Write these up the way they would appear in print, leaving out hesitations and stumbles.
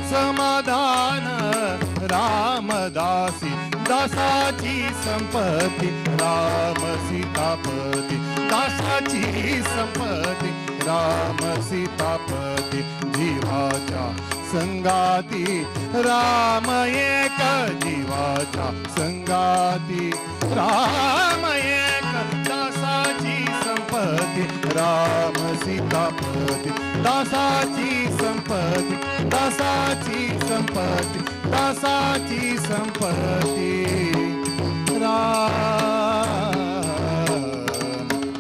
समाधान रामदासी दासाची संपत्ती राम सीतापती दासाची संपत्ती राम सीतापती जीवाच्या संगाती राम एक जीवाच्या संगाती राम एक दासाची संपत्ती राम सीतापती दासाची संपत्ती दासाची संपत्ती दासाची संपत्ती राम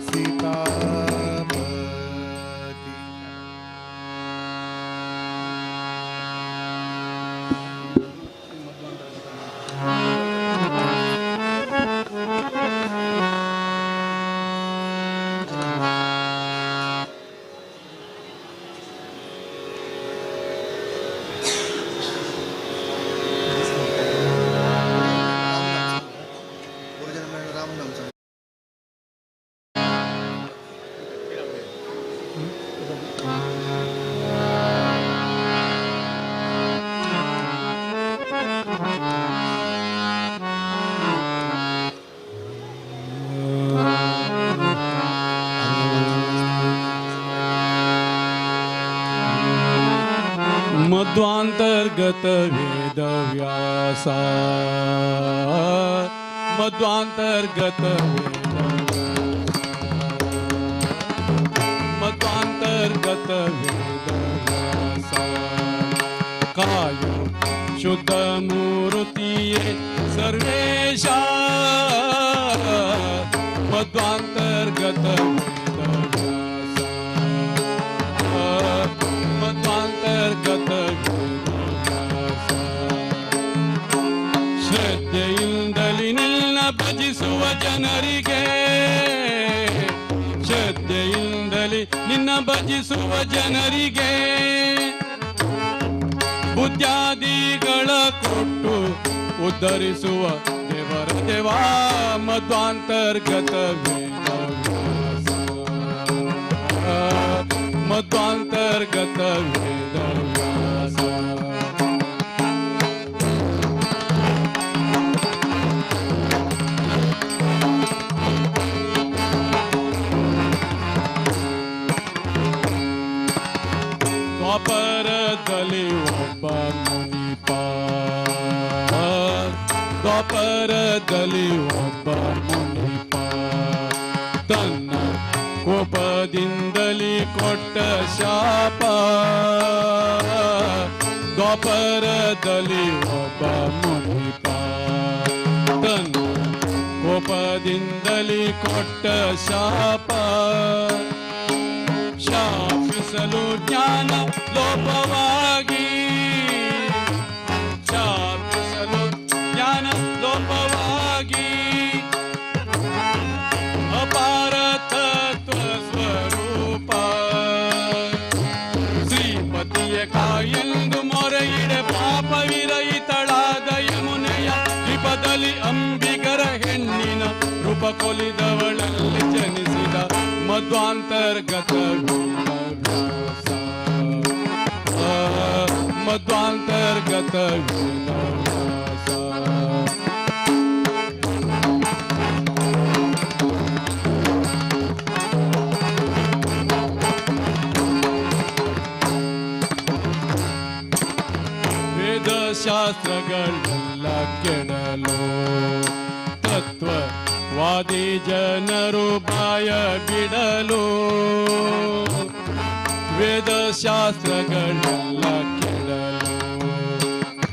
सीतापती. मध्वांतर्गत वेदव्यासा मध्वांतर्गत मध्वांतर्गत वेदव्यासा काय शुद्ध मूर्तिये सर्वेशा मध्वांतर्गत मध्वांतर्गत ಶ್ರದ್ಧೆಯಿಂದಲಿ ನಿನ್ನ ಭಜಿಸುವ ಜನರಿಗೆ ಶ್ರದ್ಧೆಯಿಂದಲಿ ನಿನ್ನ ಭಜಿಸುವ ಜನರಿಗೆ ಬುದ್ಧಾದಿಗಳ ಕೊಟ್ಟು ಉದ್ಧರಿಸುವ ದೇವರ ದೇವಾ ಮಧ್ವಾಂತರ್ಗತ ವೇದವ್ಯಾಸ ಮಧ್ವಾಂತರ್ಗತ ವೇದವ್ಯಾಸ ದ್ವಾಪರದಲ್ಲಿ ಒಬ್ಬ ಮುನಿಪ ದ್ವಾಪರದಲ್ಲಿ ಒಬ್ಬ ಮುನಿಪ ತನ್ನ ಕೋಪದಿಂದಲಿ ಕೊಟ್ಟ ಶಾಪ ದ್ವಾಪರದಲ್ಲಿ ಒಬ್ಬ ಮುನಿಪ ತನ್ನ ಕೋಪದಿಂದಲಿ ಕೊಟ್ಟ ಶಾಪ ಶಾಪಿಸಲು ಜ್ಞಾನ ಲೋಪವಾಗಿ ಶಾಪಿಸಲು ಜ್ಞಾನ ಲೋಪವಾಗಿ ಅಪಾರ ತತ್ವ ಸ್ವರೂಪ ಶ್ರೀಪತಿಯ ಕಾಯೆಂದು ಮೊರೆಯಿಡೆ ಪಾಪವಿರಹಿತಳಾದ ಯಮುನೆಯ ದ್ವೀಪದಲ್ಲಿ ಅಂಬಿಗರ ಹೆಣ್ಣಿನ ರೂಪ ಕೊಲಿದವಳಲ್ಲಿ ಜನಿಸಿದ ಮಧ್ವಾಂತರ್ಗತ ವೇದವ್ಯಾಸ ಮಧ್ವಾಂತರ್ಗತ ವೇದವ್ಯಾಸ ವೇದಶಾಸ್ತ್ರಗಳೆಲ್ಲ ಕೆಡಲು ತತ್ವವಾದಿ ಜನರು ಬಾಯ ಬಿಡಲು ವೇದಶಾಸ್ತ್ರಗಳೆಲ್ಲ ಕೆಡಲು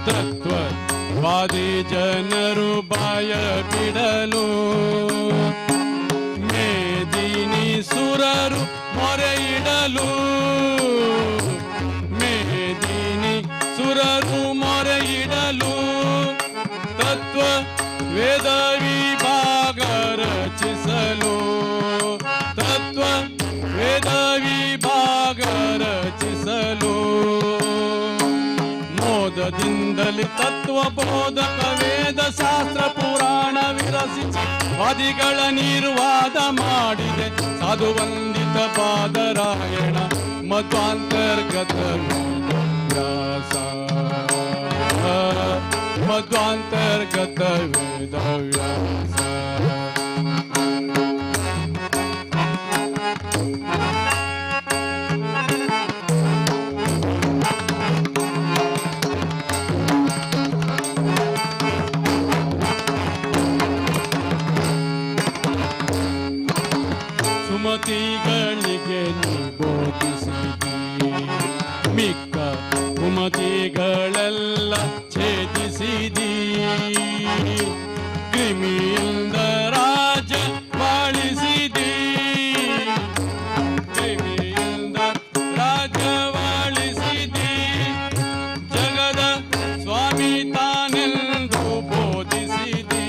ತತ್ವವಾದಿ ಜನರು ಬಾಯ ಬಿಡಲು ಮೇದಿನಿ ಸುರರು ಮೊರೆಯಿಡಲು ಮೇದಿನಿ ಸುರರು ಮೊರೆಯಿಡಲು ತತ್ವ ವೇದ ವಿಭಾಗ ರಚಿಸಲು ತತ್ವ ವೇದ ವಿಭಾಗ ರಚಿಸಲು ಮೋದದಿಂದಲೇ ತತ್ವ ಬೋಧಕ ವೇದ ಶಾಸ್ತ್ರ ಪುರಾಣ ವಿರಚಿಸಿ ವಾದಿಗಳ ನಿರ್ವಾದ ಮಾಡಿದೆ ಸಾಧು ವಂದಿತ ಬಾದರಾಯಣ ಮಧ್ವಾಂತರ್ಗತ ವೇದವ್ಯಾಸ मध्वान्तर्गत वेदव्यास ಸುಮತಿಗಳಿಗೆ ಬೋಧಿಸಿದಿ ಮಿಕ್ಕ ಕುಮತಿಗಳೆಲ್ಲ ಛೇದಿಸಿದಿ ಕ್ರಿಮಿಯಿಂದ ರಾಜ ಬಾಳಿಸಿದಿ ಕ್ರಿಮಿಯಿಂದ ರಾಜ ಬಾಳಿಸಿದಿ ಜಗದ ಸ್ವಾಮಿ ತಾನೆಂದು ಬೋಧಿಸಿದಿ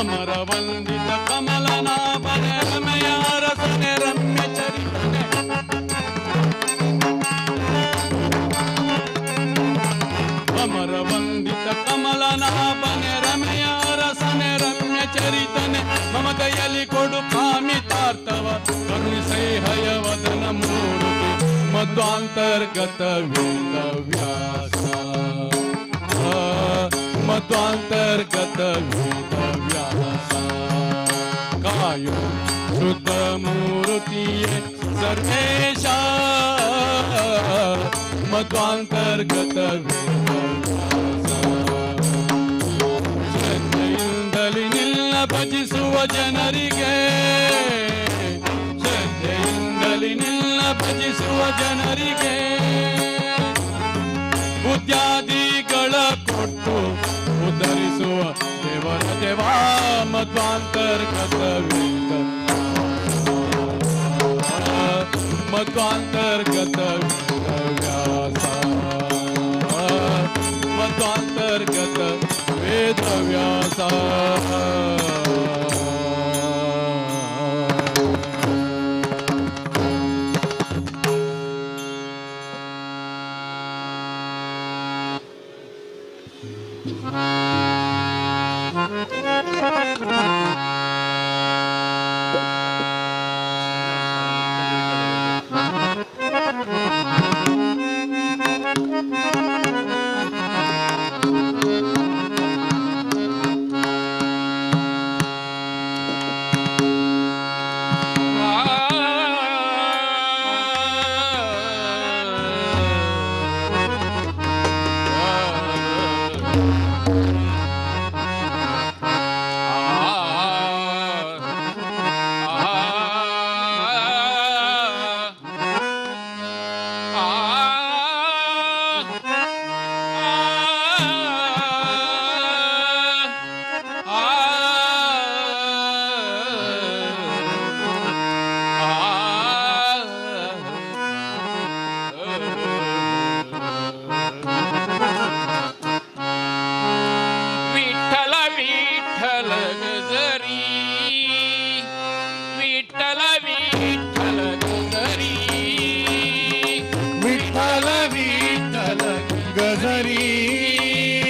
ಅಮರ ವಂದಿತ ಕಮಲನಾಭನೆ ರಮೆಯ ರಸನೆ ರಮ್ಯ ಚರಿತನೆ ಅಮರ ವಂದಿತ ಕಮಲನಾಭನೆ ರಮೆಯ ರಸನೆ ರಮ್ಯ ಚರಿತನೆ ಮಮತೆಯಲ್ಲಿ ಕೊಡು ಕಾಮಿತಾರ್ಥವ ಕರುಣಿಸೈ ಹಯವದನ ಮೂರುತಿ ಮಧ್ವಾಂತರ್ಗತ ವೇದವ್ಯಾಸ ಮಧ್ವಾಂತರ್ಗತ ವೇದವ್ಯಾಸ ಕಾಯೋ ಶುದ್ಧ ಮೂರುತಿಯೇ ಸರ್ವೇಶ ಮಧ್ವಾಂತರ್ಗತ ವೇದವ್ಯಾಸ ಶ್ರದ್ಧೆಯಿಂದಲಿ ನಿನ್ನ ಭಜಿಸುವ ಜನರಿಗೆ ಶ್ರದ್ಧೆಯಿಂದಲಿ ನಿನ್ನ ಭಜಿಸುವ ಜನರಿಗೆ ಬುದ್ಧಾದಿಗಳ ಕೊಟ್ಟು ಉದ್ಧರಿಸುವ ದೇವರ ದೇವಾ ಮಧ್ವಾಂತರ್ಗತ ವೇದ ಮಧ್ವಾಂತರ್ಗತ ವೇದವ್ಯಾಸ ಮಧ್ವಾಂತರ್ಗತ ವೇದವ್ಯಾಸ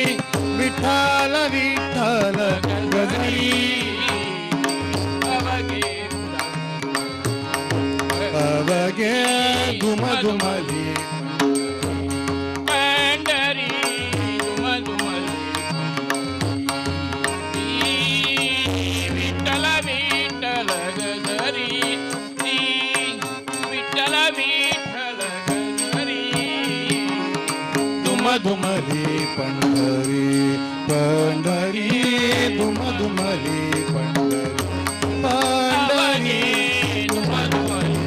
विठ्ठल विठ्ठल गजरी अवगे घुम घुमली पंढरी घुम घुमली विठ्ठल विठ्ठल गजरी विठ्ठल विठ्ठल गजरी धुम धुमली पंढरी पंढरी धुम धुमली पंढरी पंढरी घुम घुमली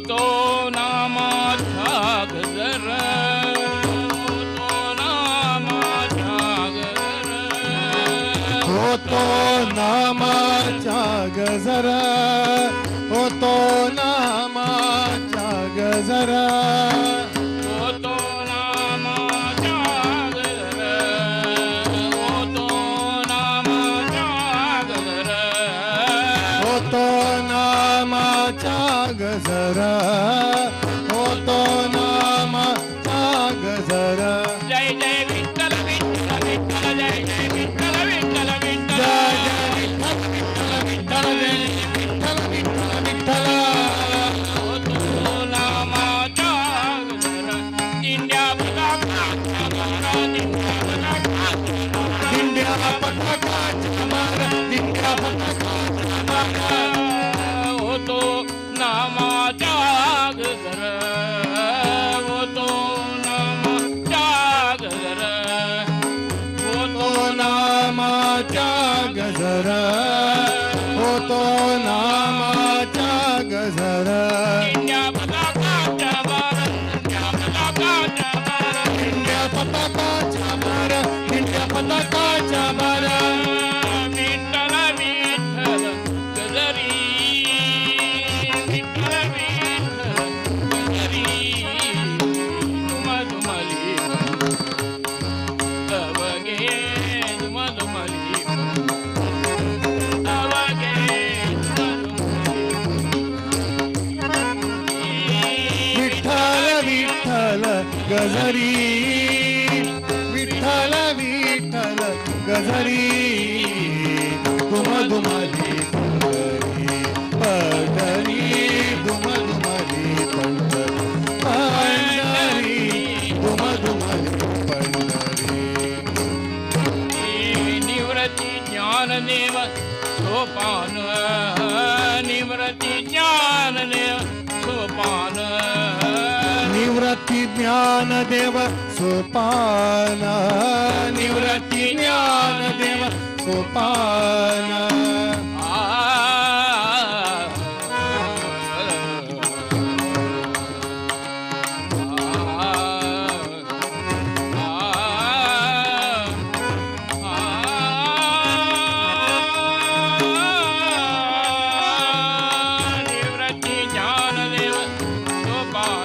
तो नामाचा गजर तो नामाचा गजर होतो नामाचा गजर होतो नामाचा गजर तो नामाचा गजर तो नामाचा गजर होतो नामाचा गजर होतो नामाचा गजर जय जय विठ्ठल विठ्ठल विठ्ठल जय जय विठ्ठल विठ्ठल दिंड्या पताकाच्या मारा दिंड्या पताकाच्या मारा होतो नामाच्या गजर होतो नामाच्या गजर होतो नामाच्या गजर होतो नामाच्या गजर दिंड्या पताकाच्या मारा दिंड्या पताकाच्या मारा दिंड्या पताकाच्या मारा दिंड्या पताकाच्या मारा विठ्ठल विठ्ठल गजरी विठ्ठल विठ्ठल गजरी दुमदुमली तवगे दुमदुमली तवगे विठ्ठल विठ्ठल गजरी विठ्ठल विठ्ठल गजरी दुमदुमली पंढरी दुमदुमली पंढरी दुमदुमली पंढरी निवृत्ती ज्ञानदेव सोपान निवृत्ती ज्ञानदेव सोपान निवृत्ती ज्ञानदेव सोपान निवृत्ती ज्ञानदेव सोपान निवृत्ती ज्ञानदेव सोपान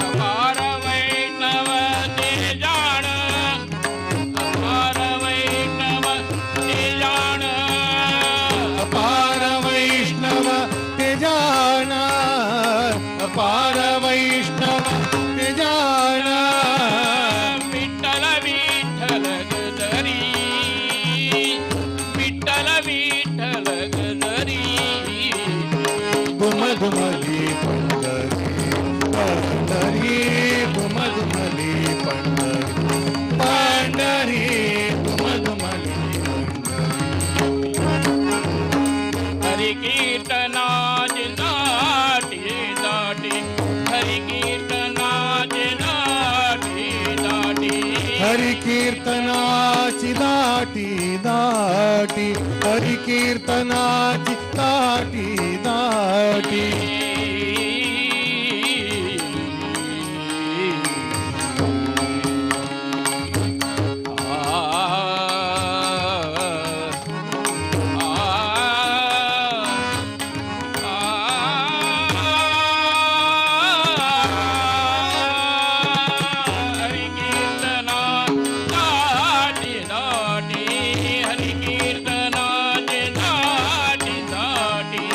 अपार वैष्णव ते जाण अपार वैष्णव ते जाण अपार वैष्णव ते जाण अपार वैष्णव ते जाण विठ्ठल विठ्ठल गजरी विठ्ठल विठ्ठल गजरी दुमदुमली पंढरी पंढरी दुमदुमली पंढरी पंढरी दुमदुमली हरि कीर्तनाची दाटी दाटी हरि कीर्तनाची दाटी दाटी हरि कीर्तनाची दाटी दाटी हरि कीर्तनाची दाटी दाटी हरि कीर्तना दाटी दाटी हरि कीर्तनाची दाटी दाटी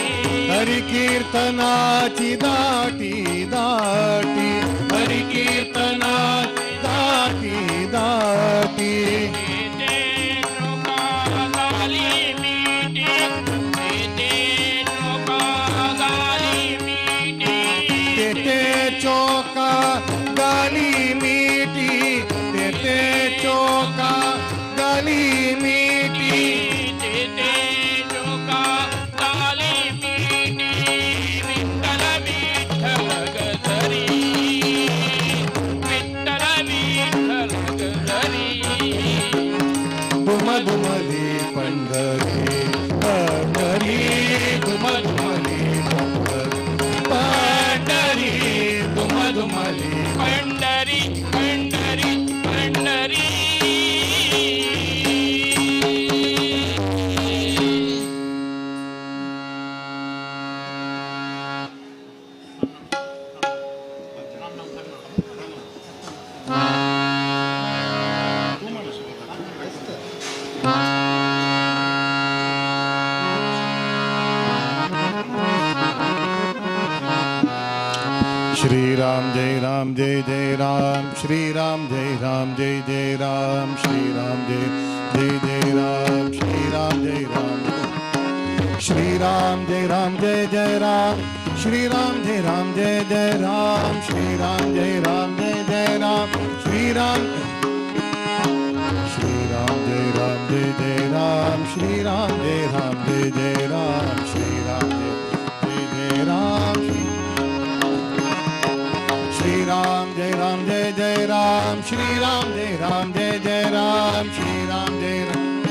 हरि कीर्तनाची दाटी दाटी हरि कीर्तनाची दाटी दाटी ते लोकांगाली मिटी ते लोकांगाली मिटी तेथे चोका गाली मिटी तेथे चोका गाली मिटी ते लोकांगाली मिटी विठ्ठल विठ्ठल गजरी विठ्ठल विठ्ठल गजरी दुमदुमली पंढरी पंढरी दुमदुमली पंढरी दुमदुमली पंढरी पंढरी पंढरी श्री राम जय राम जय जय राम श्री राम जय राम जय जय राम श्री राम जय जय जय राम श्री राम जय राम श्री राम जय राम जय जय राम श्री राम जय राम जय जय राम श्री राम जय राम जय जय राम श्री राम राम श्री राम जय राम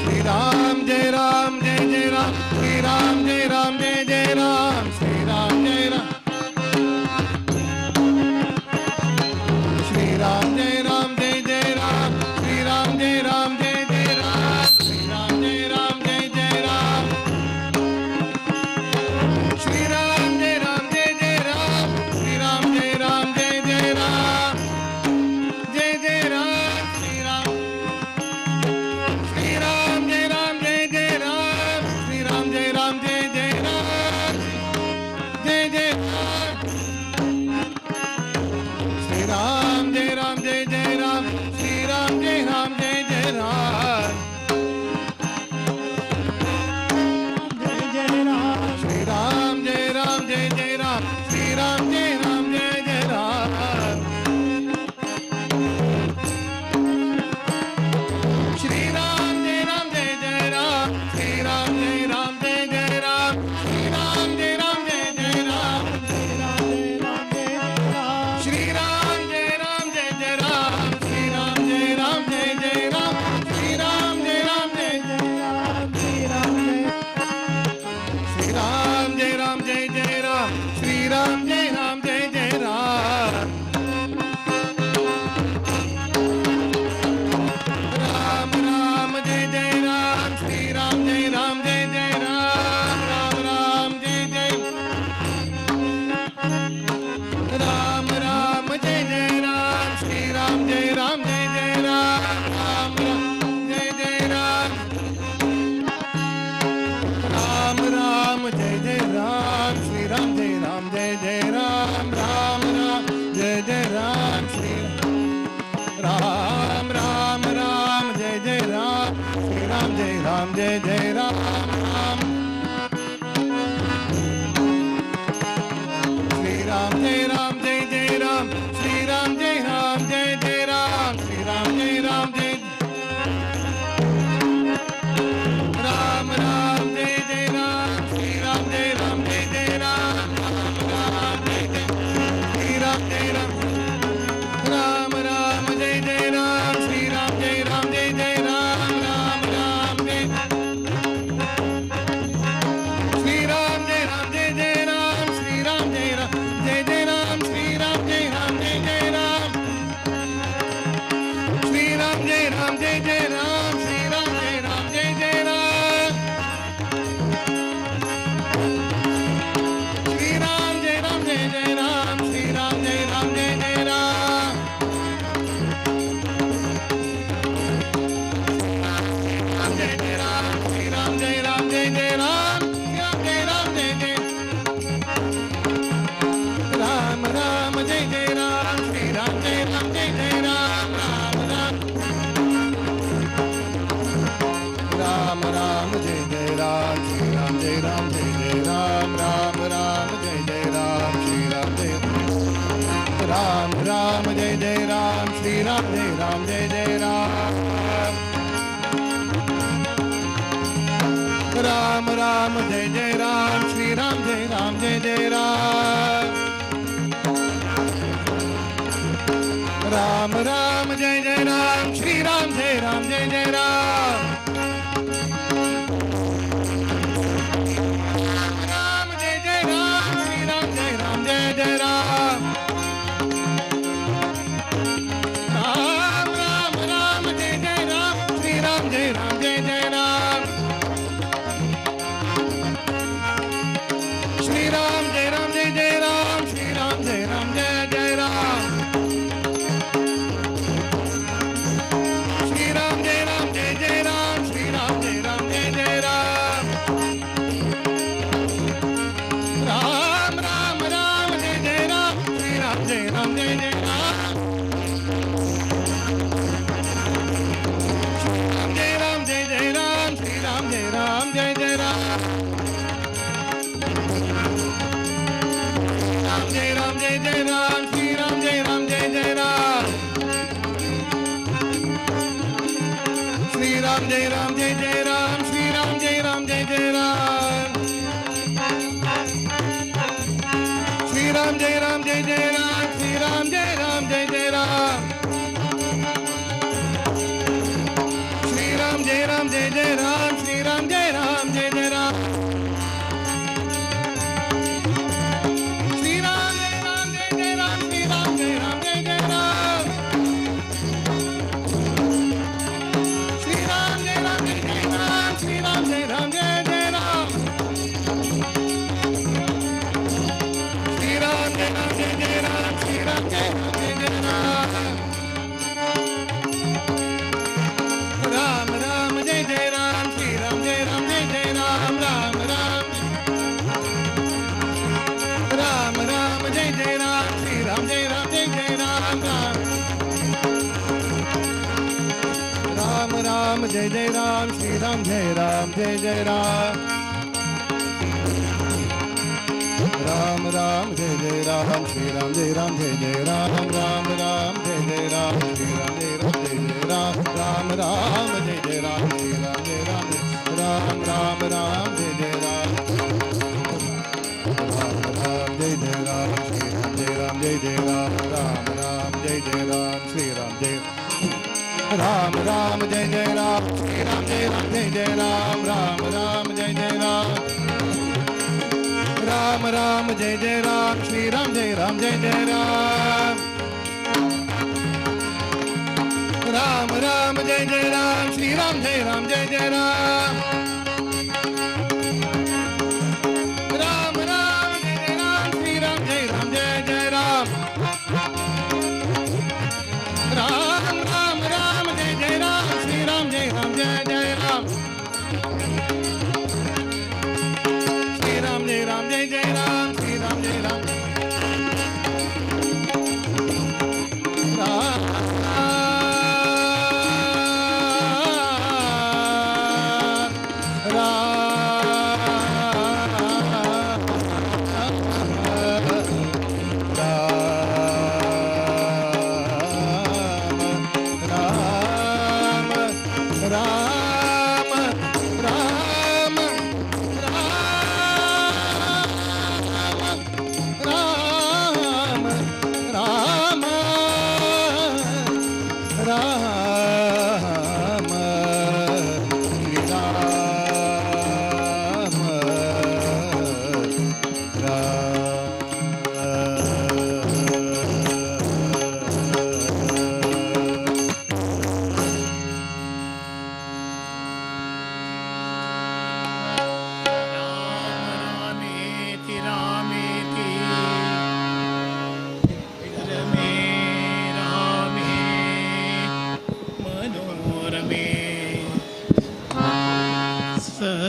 श्री राम जय राम जय जय राम श्री राम जय राम जय जय राम श्री राम जय राम श्री राम जय राम जय जय राम श्री राम जय राम जय जय राम श्री राम जय राम जय जय राम श्री राम जय राम जय जय राम श्री राम जय राम जय जय राम जय जय राम श्री राम श्री राम जय राम जय जय राम श्री राम जय राम जय जय राम जय जय राम श्री राम जय राम जय जय राम श्री राम जय राम जय जय राम जय जय राम श्री राम जय राम जय जय राम श्री राम जय राम जय जय राम श्री राम जय राम जय जय राम श्री राम जय राम जय जय राम श्री राम जय राम जय जय राम श्री राम जय राम जय जय राम श्री राम जय राम जय जय राम श्री राम जय राम जय जय राम श्री राम जय राम जय जय राम श्री राम जय राम जय जय राम राम राम जय जय राम श्री राम जय राम जय जय राम राम राम जय जय राम राम जय जय राम श्री राम जय राम जय जय राम राम राम जय जय राम राम राम जय जय राम श्री राम जय राम जय जय राम राम राम जय जय राम श्री राम राम राम जय जय राम श्री राम जय राम जय जय राम राम श्री राम जय राम जय जय राम श्री राम जय राम जय जय राम श्री राम जय राम जय राम राम जय जय राम श्री राम जय राम जय जय राम राम राम जय जय श्री राम जय राम राम राम जय जय राम श्री राम जय राम जय जय राम राम राम जय श्री राम जय राम जय जय राम श्री राम जय राम जय जय राम श्री राम जय राम जय जय राम श्री राम जय राम जय जय राम श्री राम जय राम जय जय राम श्री राम जय राम जय जय राम श्री राम जय राम जय जय राम जय जय राम श्री राम जय राम जय जय राम श्री राम जय राम जय जय राम राम जय जय राम श्री राम जय राम जय जय राम राम राम राम राम जय जय राम श्री राम जय राम जय जय राम राम राम जय जय राम श्री राम जय राम राम जय जय राम श्री राम जय राम जय जय राम राम राम जय जय राम श्री राम जय राम जय जय राम राम राम जय जय राम श्री राम जय राम जय जय राम राम जय जय राम श्री राम जय राम जय जय राम राम राम राम जय जय राम श्री राम जय राम जय जय राम श्री राम जय राम जय जय राम श्री राम जय राम जय जय राम श्री राम जय राम जय जय राम श्री राम जय राम जय जय राम राम राम राम जय जय राम श्री राम जय राम जय जय राम जय राम जय जय राम श्री राम जय राम जय जय राम जय राम जय जय राम श्री राम जय राम जय जय राम श्री राम जय राम जय जय राम श्री राम जय राम जय जय राम श्री राम जय राम जय जय राम श्री राम जय राम जय जय राम जय जय राम श्री राम जय राम राम राम जय जय राम श्री राम जय जय राम राम राम जय जय राम श्री राम जय जय राम राम जय जय राम श्री राम राम राम जय जय राम जय जय राम श्री राम जय जय राम जय जय राम श्री राम जय राम जय जय राम श्री राम जय जय राम जय जय राम जय जय राम श्री राम जय जय राम जय जय राम श्री राम जय जय राम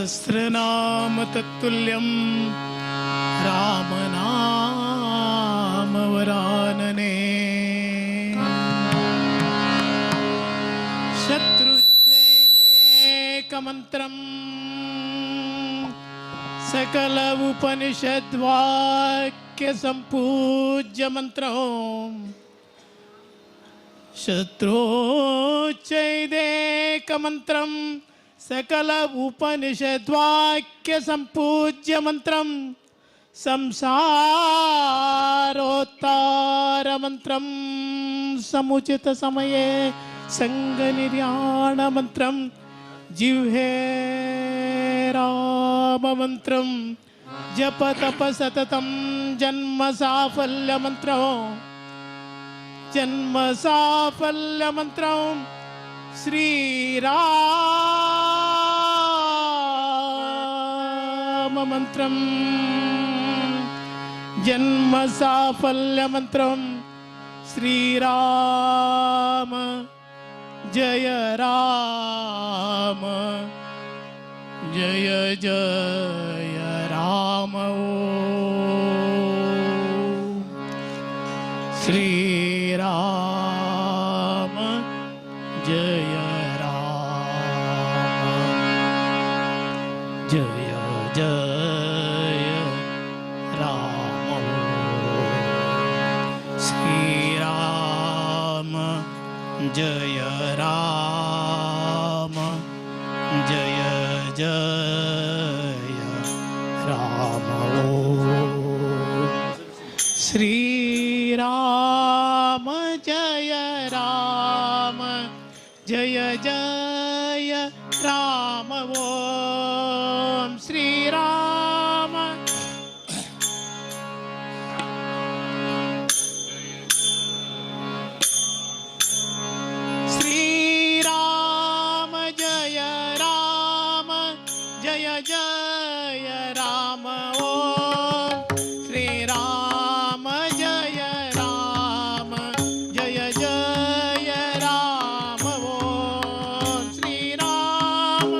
सहस्रनाम तत्तुल्यं राम नाम वरानने शत्रुच्छेदेकमन्त्रं सकल उपनिषद्वाक्य संपूज्य मंत्रं शत्रुच्छेदेकमन्त्रं सकल उपनिषद्वाक्य संपूज्य मंत्रम संसारोत्तार मंत्रम समुचित समये संग निर्याण मंत्रम जिह्वे राम मंत्रम जप तप सततम जन्म साफल्य मंत्रम श्री राम मंत्रम जन्म साफल्य मंत्रम श्री राम जय राम जय जय राम ओम श्री राम जय राम जय जय राम श्री राम जय राम जय जय राम श्री राम जय राम जय जय राम ओम श्री राम श्री राम जय राम जय जय राम ओम श्री राम जय राम जय जय राम ओम श्री राम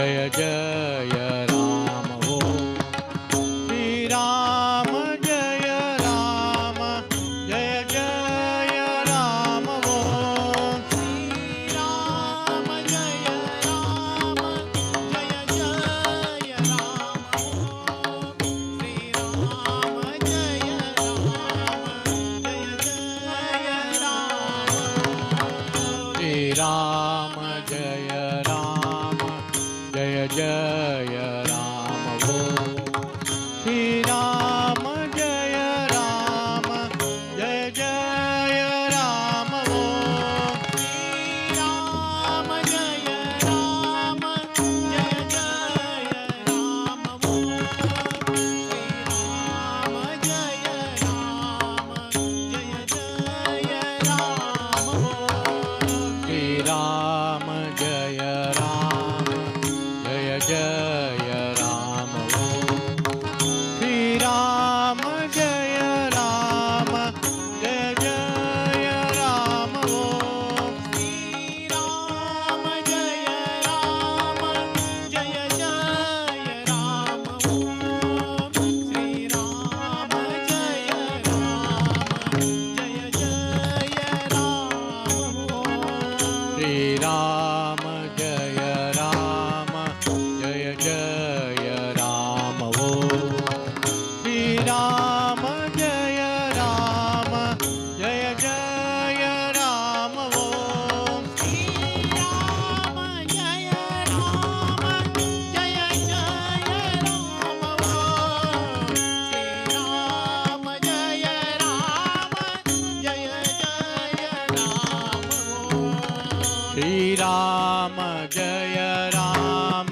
जय जय राम ओम श्री राम जय राम जय जय राम ओम श्री राम जय राम जय जय राम ओम श्री राम जय राम जय जय राम श्री राम जय राम जय जय राम ओम श्री राम जय राम जय जय राम ओम श्री राम जय राम जय जय राम ओम श्री राम जय राम जय जय राम ओम श्री राम जय राम जय जय राम ओम श्री राम जय राम जय जय राम ओम श्री राम जय राम जय जय राम ओम श्री राम जय राम जय जय राम ओम श्री राम जय राम जय जय राम ओम श्री राम जय राम जय जय राम ओम श्री राम जय राम जय जय राम ओम श्री राम जय राम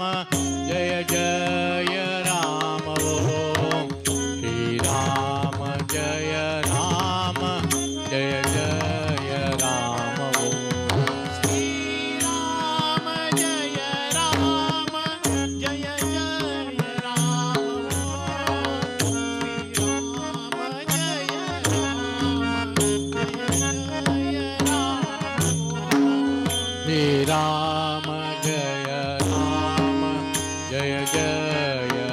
जय जय राम ओम श्री राम जय राम जय जय राम ओम श्री राम जय राम जय जय राम ओम श्री राम जय राम जय जय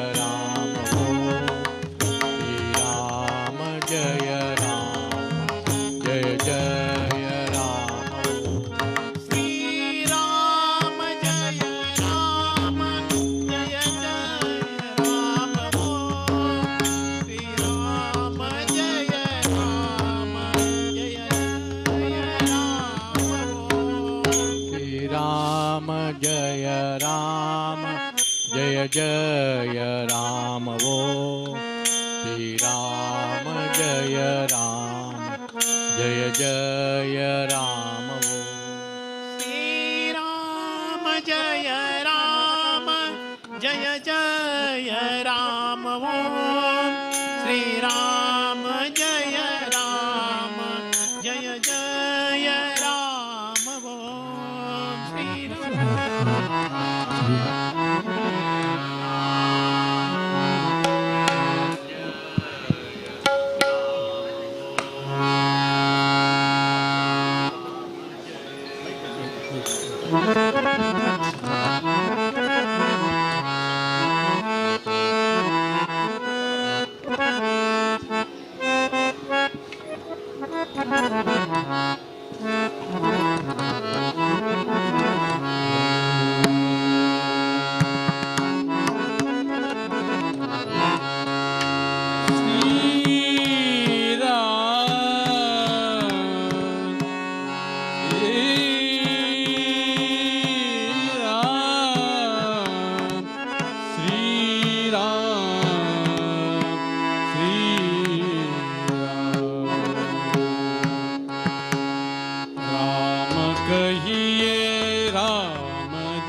राम श्री राम जय राम जय जय राम श्री राम जय राम जय जय राम ओम श्री राम जय राम जय जय राम ओम श्री राम जय राम जय जय राम श्री राम जय राम जय जय राम श्री राम जय राम जय जय राम ओम श्री राम जय राम जय जय राम ओम श्री राम जय राम जय जय राम ओम श्री राम जय राम जय जय राम ओम श्री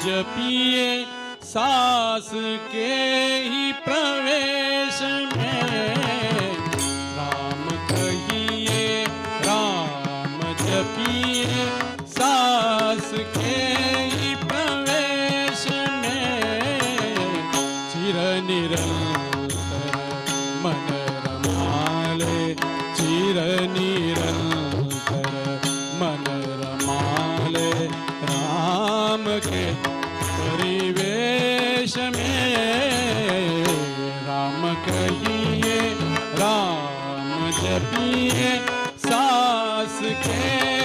जपिए सास के ही प्रवेश में, राम कहिए राम जपिए सास के ही प्रवेश में, चिर निरंतर मन रमाले, चिर निरंतर मन रमाले, राम के परिवेश जपिए सास के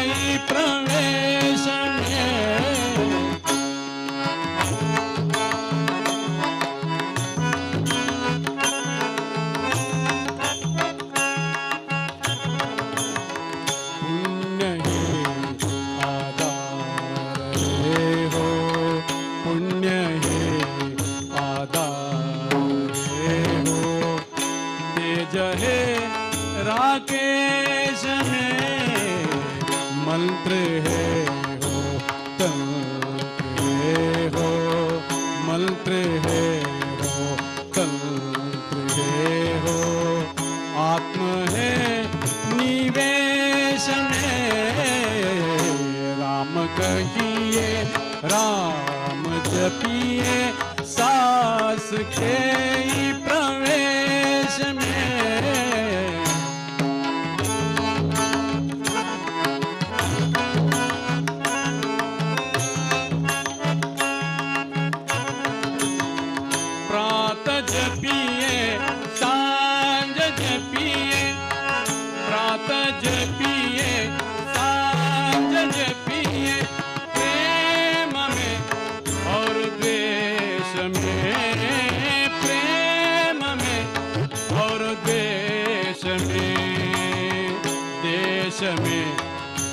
ही प्रवेश में। पुण्य है आधार रे हो, पुण्य है आधार रे हो, तेज है राकेश में, मंत्र है हो तंत्र है हो, मंत्र है हो तंत्र है हो, आत्म है निवेश में। राम कहिए राम जपिए सास के ही प्रवेश में। प्रात जपिए सांझ जपिए, प्रात जपिए सांझ जपिए, प्रेम में और द्वेष में, प्रेम में और द्वेष में, देश में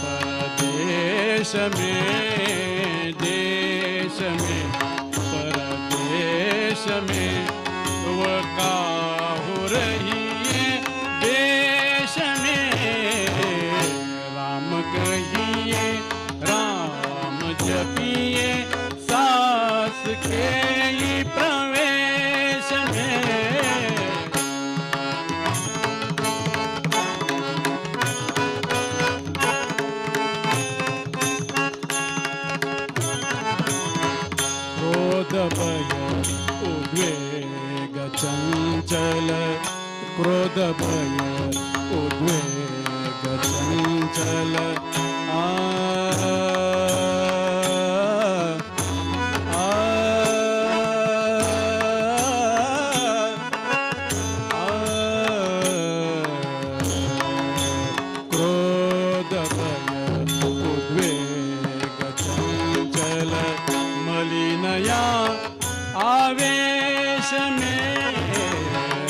परदेश में, देश में परदेश में, वह काहू रही है देश में। राम कहिए राम जपिए सास के ही प्रवेश में। क्रोध भय उद्वेग चंचल, क्रोध भय उद्वेग चंचल, आ क्रोध भय उद्वेग चंचल, मलिनया आवेश में,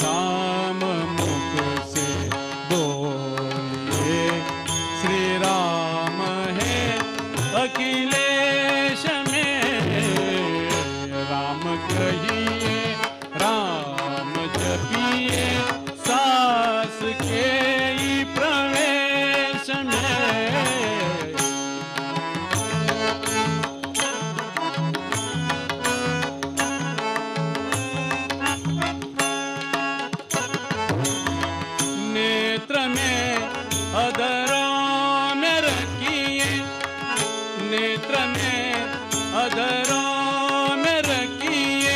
राम मुख से बोलिए श्री राम है अखिलेश में। राम कहिए राम जपिए सास के ही प्रवेश में। नेत्र में अधरों में रखिए, नेत्र में अधरों में रखिए,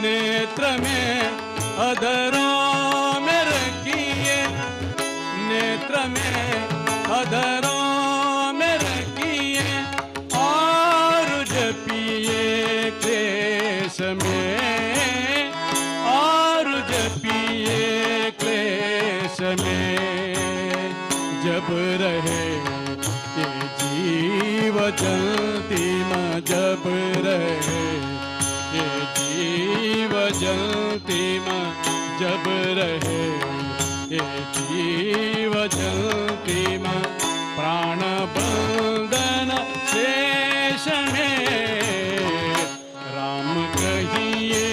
नेत्र में अधरों में रखिए, नेत्र में अधरों में रखिए, और जपिए क्लेश में, और जपिए क्लेश में। जब रहे ये जीव जलती में, जब रहे ये जीव जलती में, जब रहे ये जीव जलती में, प्राण बंधन शेष में। राम कहिए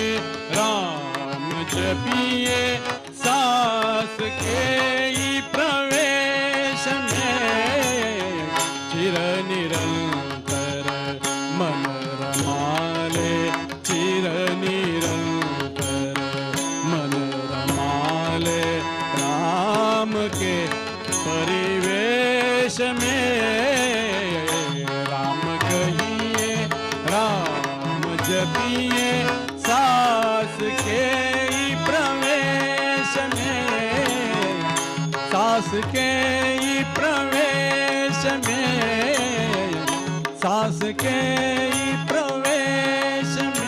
राम जपिए सास के ही प्रवेश में। चिर निरंतर मन रमाले, चिर निरंतर मन रमाले, राम के परिवेश में। जपिए सास के ही प्रवेश में, सास के ही प्रवेश में, सास के ही प्रवेश में।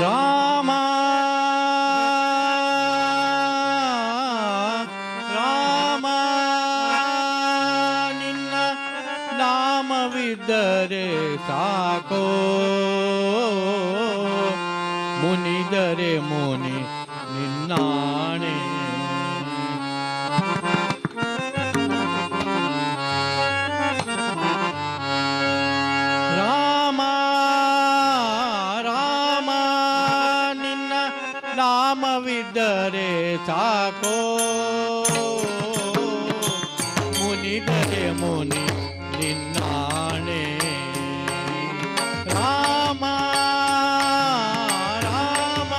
ರಾಮ ರಾಮ ನಿನ್ನ ನಾಮವಿದ್ದರೆ ಸಾಕೋ, ಮುನಿದರೆ ಮುನಿ ನಿನ್ನಾಣೆ. ರಾಮ ರಾಮ ನಿನ್ನ ನಾಮವಿದ್ದರೆ ಸಾಕೋ, ಮುನಿದರೆ ಮುನಿ ನಿನ್ನಾಣೆ. ರಾಮ ರಾಮ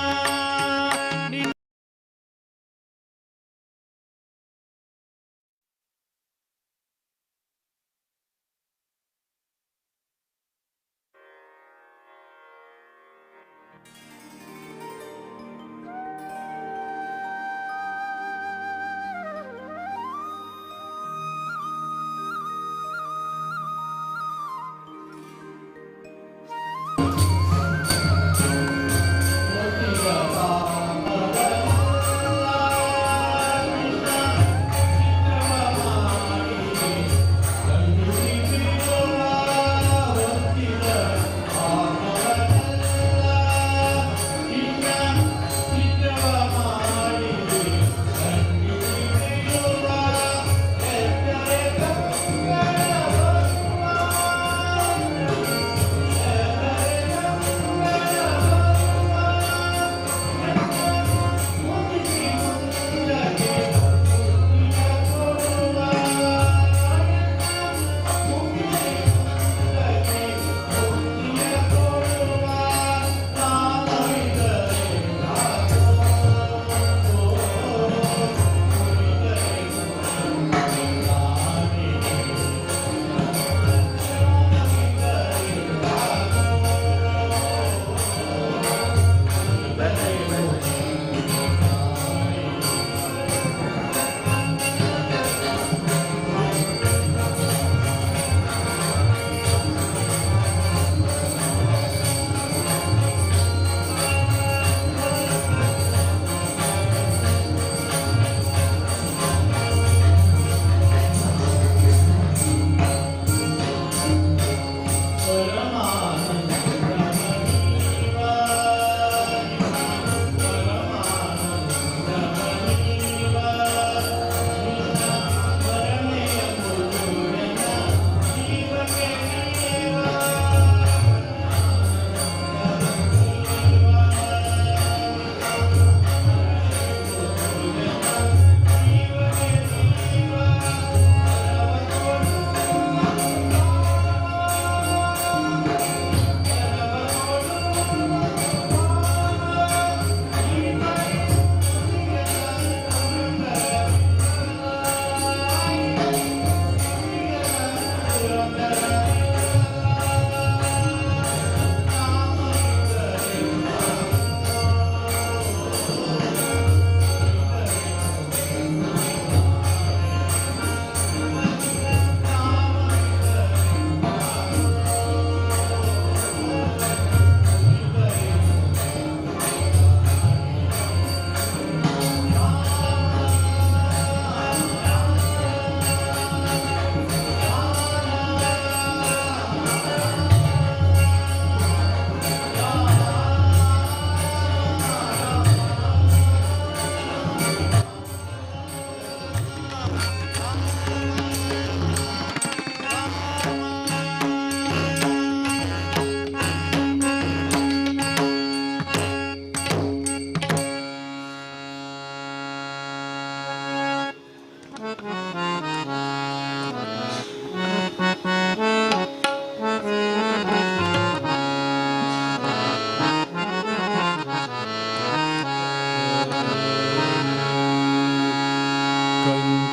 ನಿನ್ನ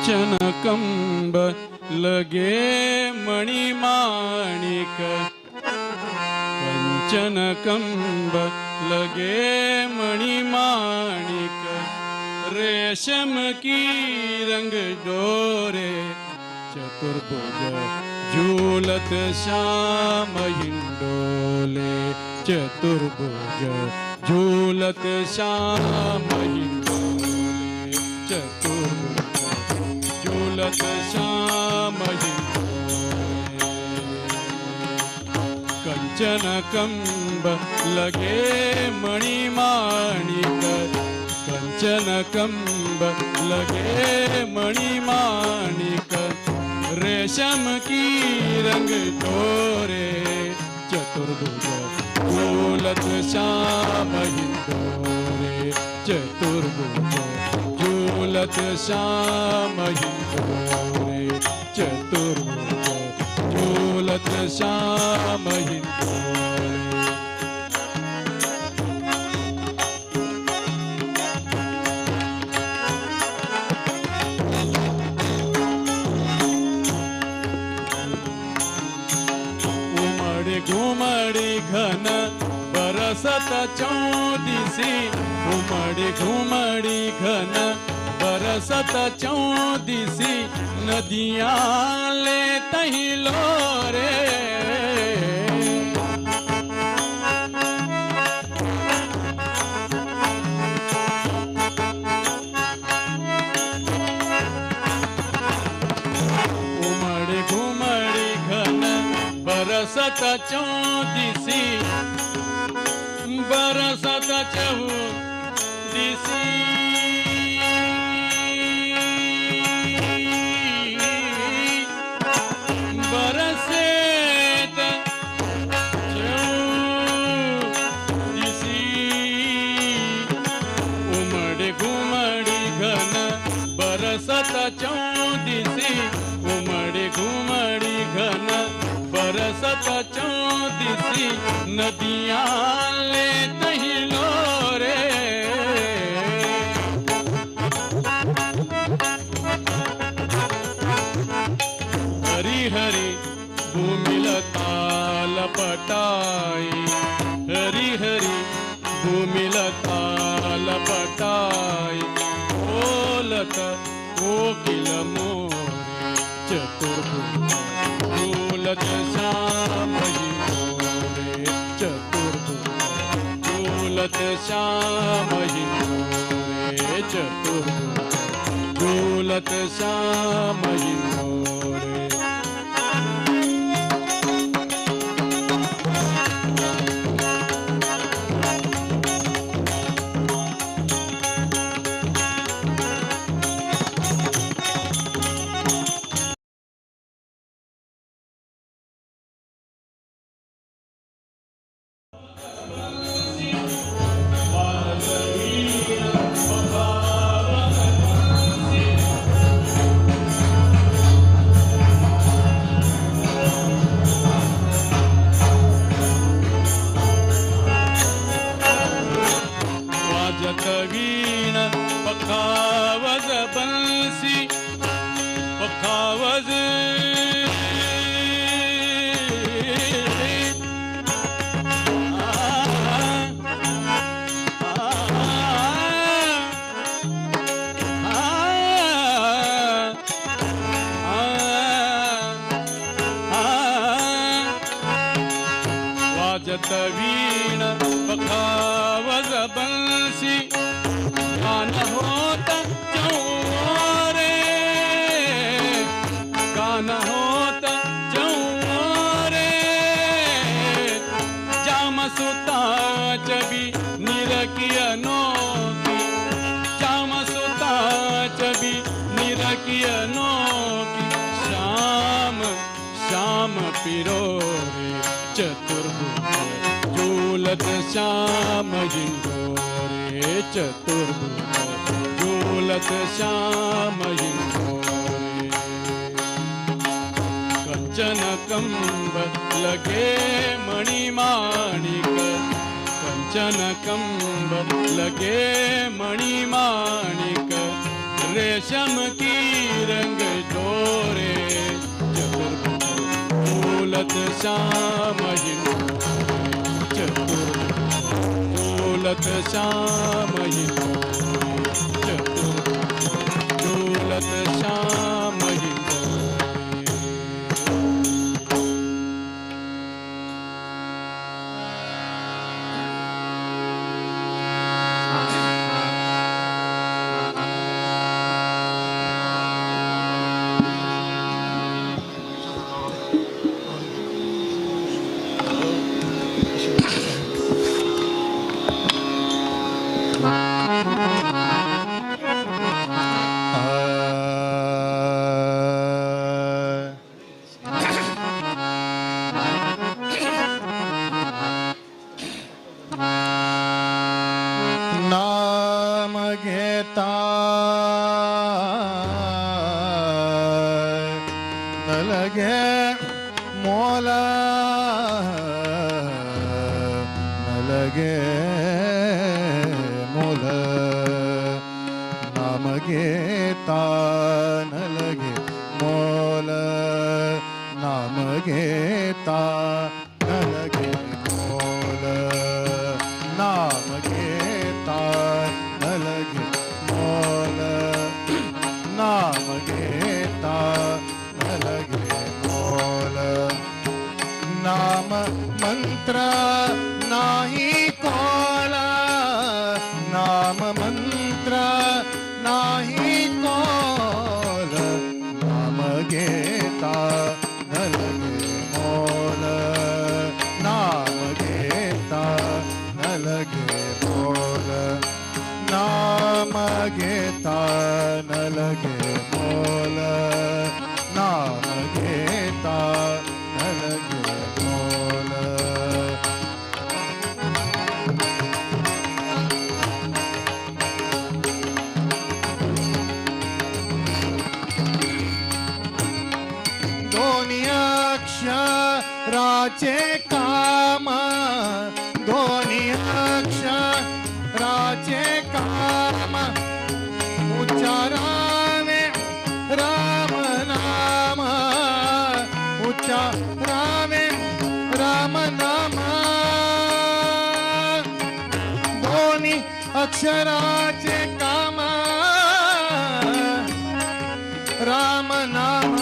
कंचन कंब लगे मणिमाणिक कंचन कंब लगे मणिमाणिक रेशम की रंग डोरे चतुर्भुज झूलत श्याम हिंडोले चतुर्भुज झूलत श्याम हिंडोले चतुर्भुज झूलत श्याम हिंडोले कंचन कंब लगे मणिमाणिक कंचन कंब लगे मणिमाणिक रेशम की रंग डोरे चतुर्भुज झूलत श्याम हिंडोरे चतुर्भुज झूलत श्याम हिंडोरे चतुर्भुज झूलत श्याम हिंडोरे घुमड़ी घन बरसत चौदिसी घुमड़ी घुमड़ी घन बरसत चौदिसी नदियाँ ले तही लोरे उमड़ी घुमड़ी घन बरसत चौदिसी बरसत चौदिसी बरसेत चौदिसी उमड़ी घुमड़ी घन बरसत चौदिसी उमड़ी घुमड़ी घन बरसत चौदिसी नदियाँ ले तही लोरे हरी हरी भूमि लताल पटाई हरी हरी भूमि लताल पटाई ओलत कोकिल मोरे चतुर्भुज झूलत श्याम हिंडोरे चतुर्भुज झूलत श्याम हिंडोरे चतुर्भुज झूलत श्याम हिंडोरे वीण पखावज बंसी पखावज वाजत वीण पखावज बंसी गान होत चौरे गान होत चौरे जाम सुता चबी निरकिय नोकी जाम सुता चबी निरकिय नोकी श्याम श्याम पिरोरे चतुर्भुज झूलत श्याम हिंडोरे चतुर्भुज झूलत श्याम हिंडोरे कंचन कंब लगे मणिमाणिक कंचन कंब लगे मणिमाणिक रेशम की रंग डोरे चतुर्भुज झूलत श्याम हिंडोरे चतुर्भुज झूलत श्याम हिंडोरे चतुर्भुज झूलत श्याम हिंडोरे नाम घेता न लगे मोला न लगे मोल नाम घेता न लगे मोल नाम घेता न लगे मोल नाम घेता न लगे मोल नाम घेता न लगे मोल नाम मंत्र नाही कोला नाम मंत्र नाही कोल नाम घेता न लगे मोल नाम घेता न लगे मोल नाम घेता न लगे मोल नाम घेता न लगे मोल दोन्ही अक्षराचे काम दोन्ही अक्षराचे काम उच्चारावे राम नाम उच्चारावे राम नाम दोन्ही अक्षराचे काम राम नाम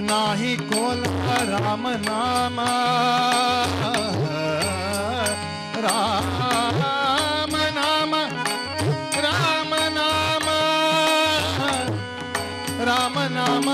नाही कोला राम नाम राम नाम राम नाम राम नाम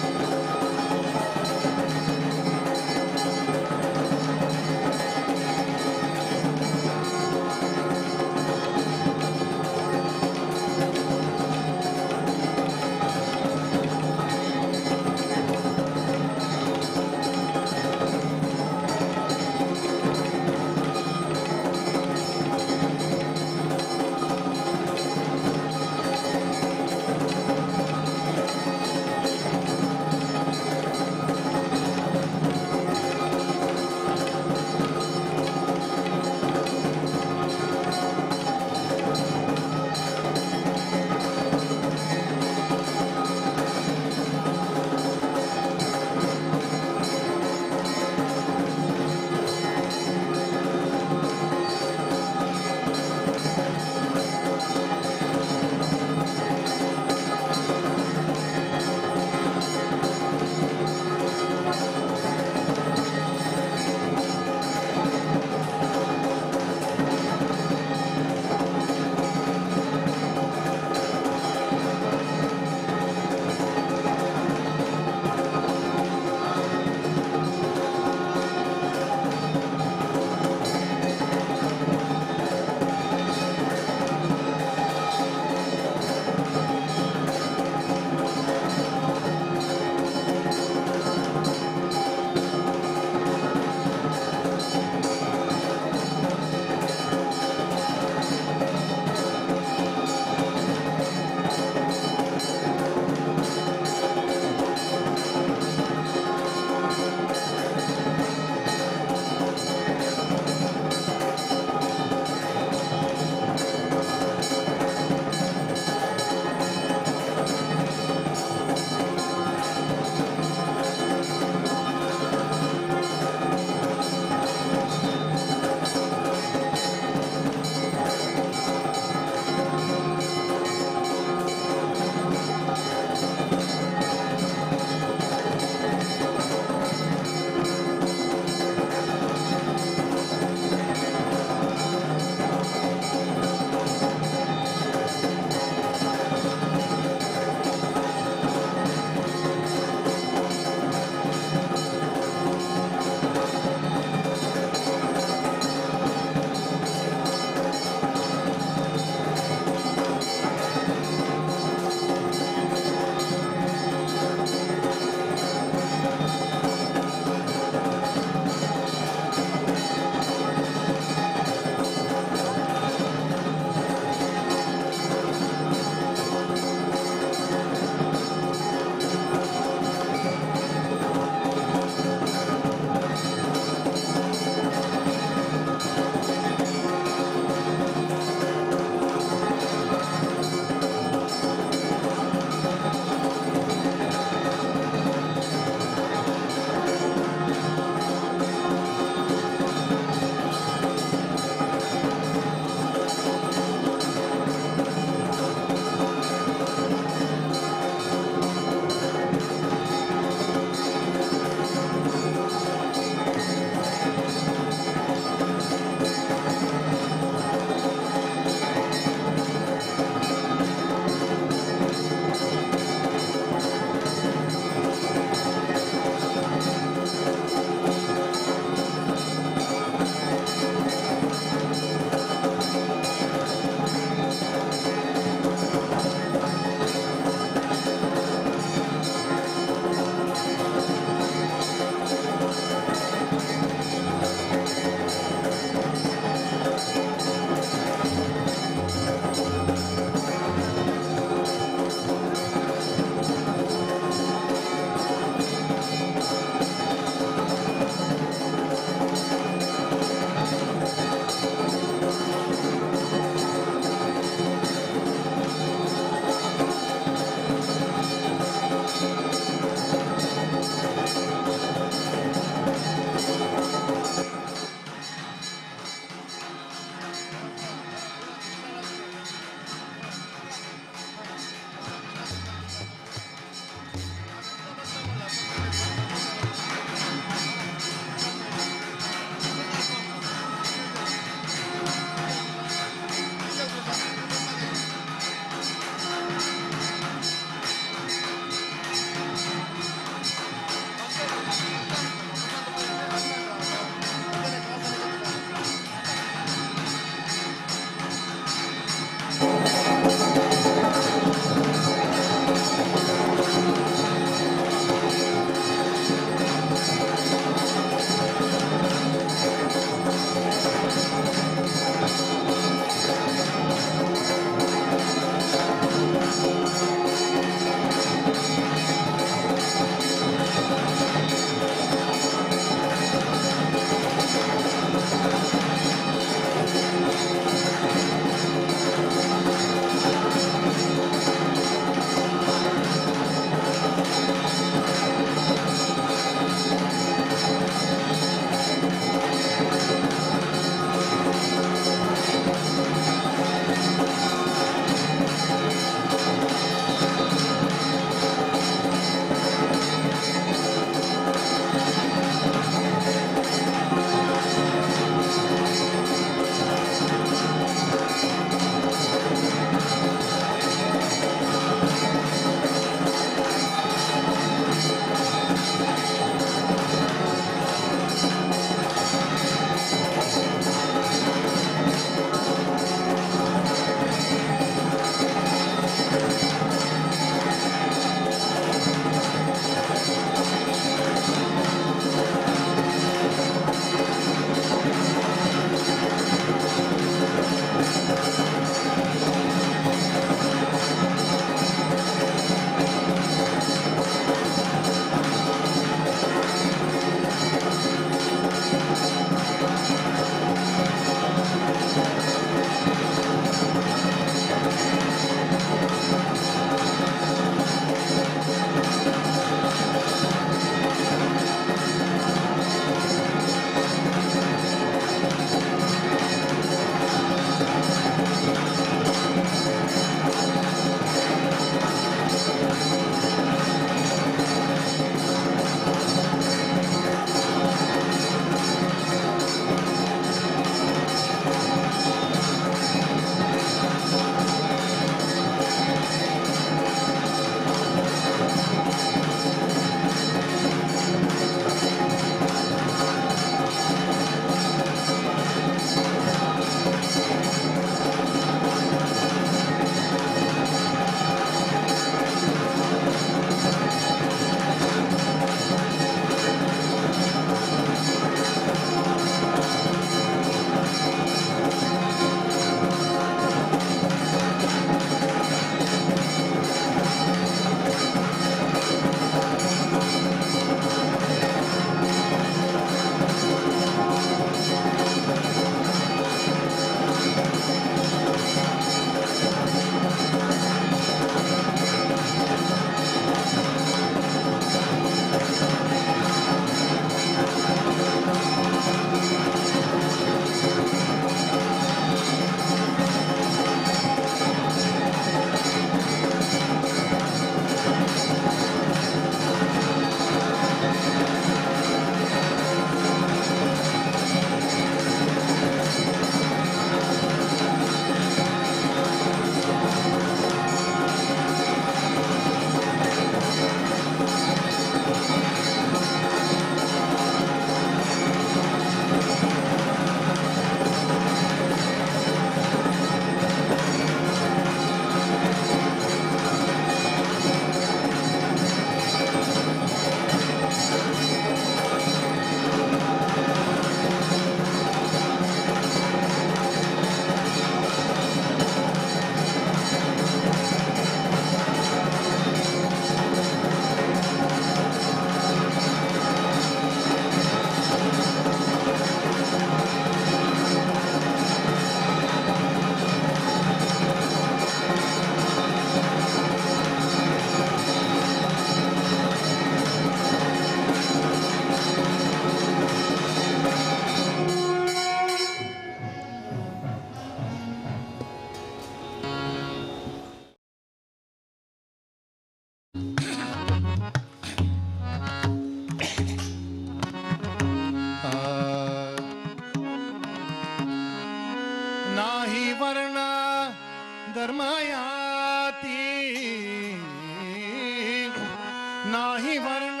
नाही वर्ण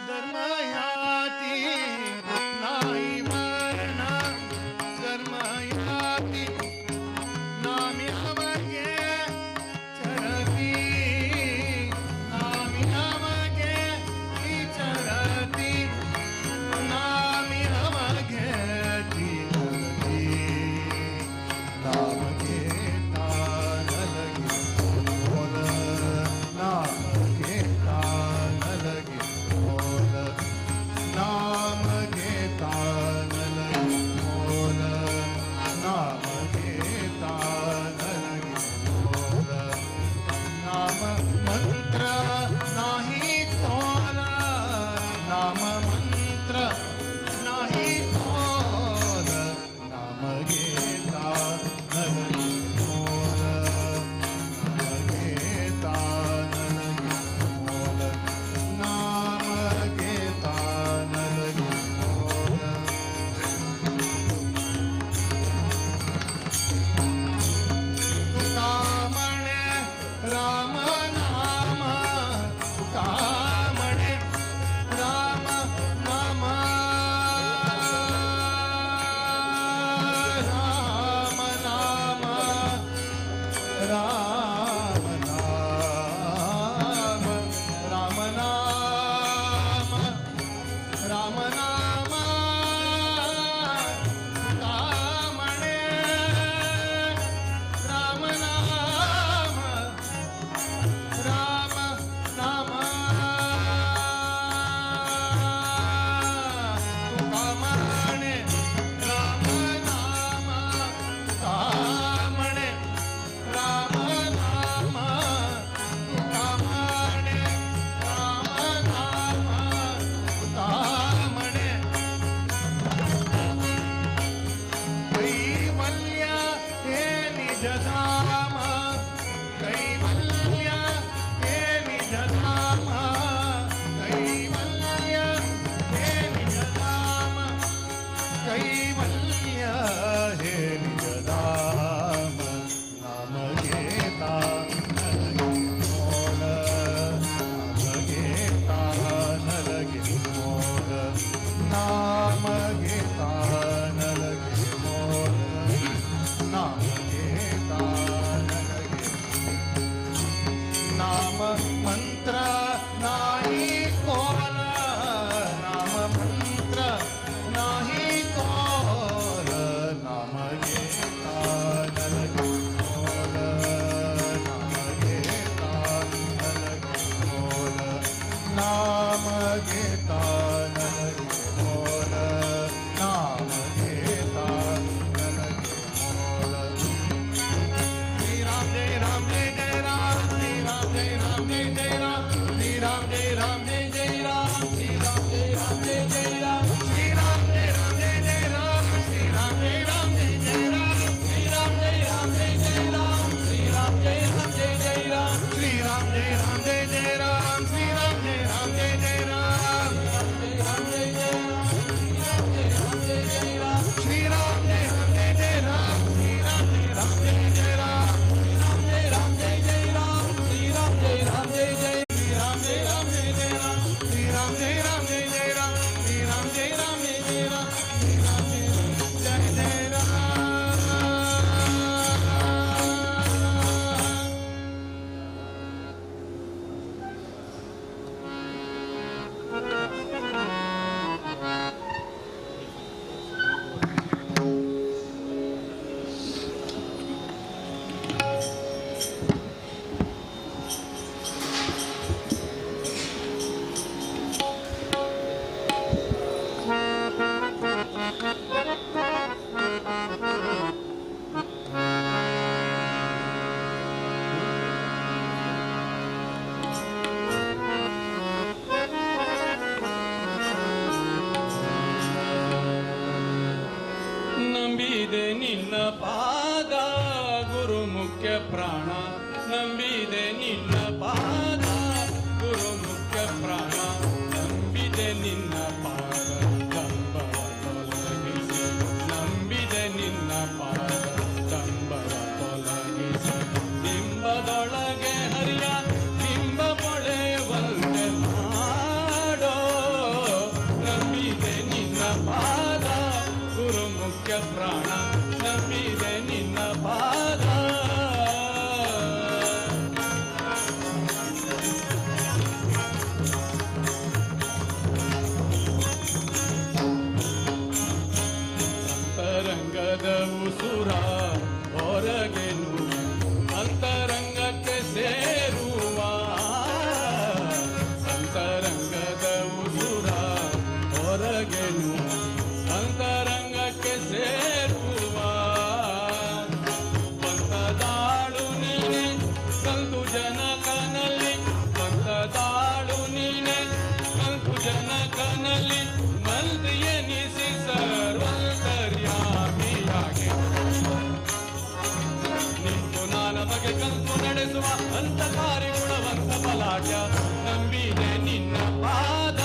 धर्म याती, नाही वर्ण धर्म याती, नामी अवघे चरती, नामी अवघे चरती, नामी अवघे चरती, नाम घेता न लगे बोल, नाम घेता न लगे बोल, नाम घेता न लगे बोल, नाम घेता न लगे बोल, नाम मंत्र नाही तोल, नाम मंत्र नाही तोल, नाम घेता न लगे बोल, नाम घेता न लगे बोल, नाम घेता न लगे बोल. तुका म्हणे राम नाम, तुका म्हणे राम नाम, राम नाम, राम नाम, राम नाम, राम नाम, तुका म्हणे राम नाम, राम नाम, तुका म्हणे राम नाम, तुका म्हणे राम नाम, तुका म्हणे राम नाम, तुका म्हणे कैवल्य हे निज धाम, कैवल्य हे निज धाम, कैवल्य हे निज धाम, कैवल्य हे निज धाम, नाम घेता न लगे बोल, नाम घेता न लगे बोल, नाम घेता न लगे बोल, नाम घेता न लगे, नाम मंत्र नाही कोल, नाम मंत्र नाही कोल, नाम घेता न लगे बोल, नाम घेता न लगे बोल, नाम घेता न लगे बोल, नाम घेता न लगे बोल. श्री राम जय राम जय जय राम, श्री राम जय राम जय जय राम, श्री राम जय राम जय जय राम, श्री राम जय राम जय जय राम, श्री राम जय राम जय जय राम, श्री राम जय राम जय जय राम, श्री राम जय राम जय जय राम, श्री राम जय राम जय जय राम, श्री राम जय राम जय जय राम, श्री राम जय राम जय जय राम, श्री राम जय राम जय जय राम, श्री राम जय राम जय जय राम, श्री राम जय राम जय जय राम, श्री राम जय राम जय जय राम, श्री राम जय राम जय जय राम, श्री राम जय राम जय जय राम, श्री राम जय राम जय जय राम. ನಂಬಿದೆ ನಿನ್ನ ಪಾದ ಗುರು ಮುಖ್ಯ ಪ್ರಾಣ, ನಂಬಿದೆ ನಿನ್ನ ಪಾದ ಗುರು ಮುಖ್ಯ ಪ್ರಾಣ, ನಂಬಿದೆ ನಿನ್ನ ಪಾದ ಕಂಬವ ತೊಲಗಿಸಿ, ನಂಬಿದೆ ನಿನ್ನ ಪಾದ ಕಂಬವ ತೊಲಗಿಸಿ, ಬಿಂಬದೊಳಗೆ ಹರಿಯ ಬಿಂಬ ಪೊಳೆಯುವ ಭಾಗ್ಯ ನಂಬಿದೆ ನಿನ್ನ ಪಾದ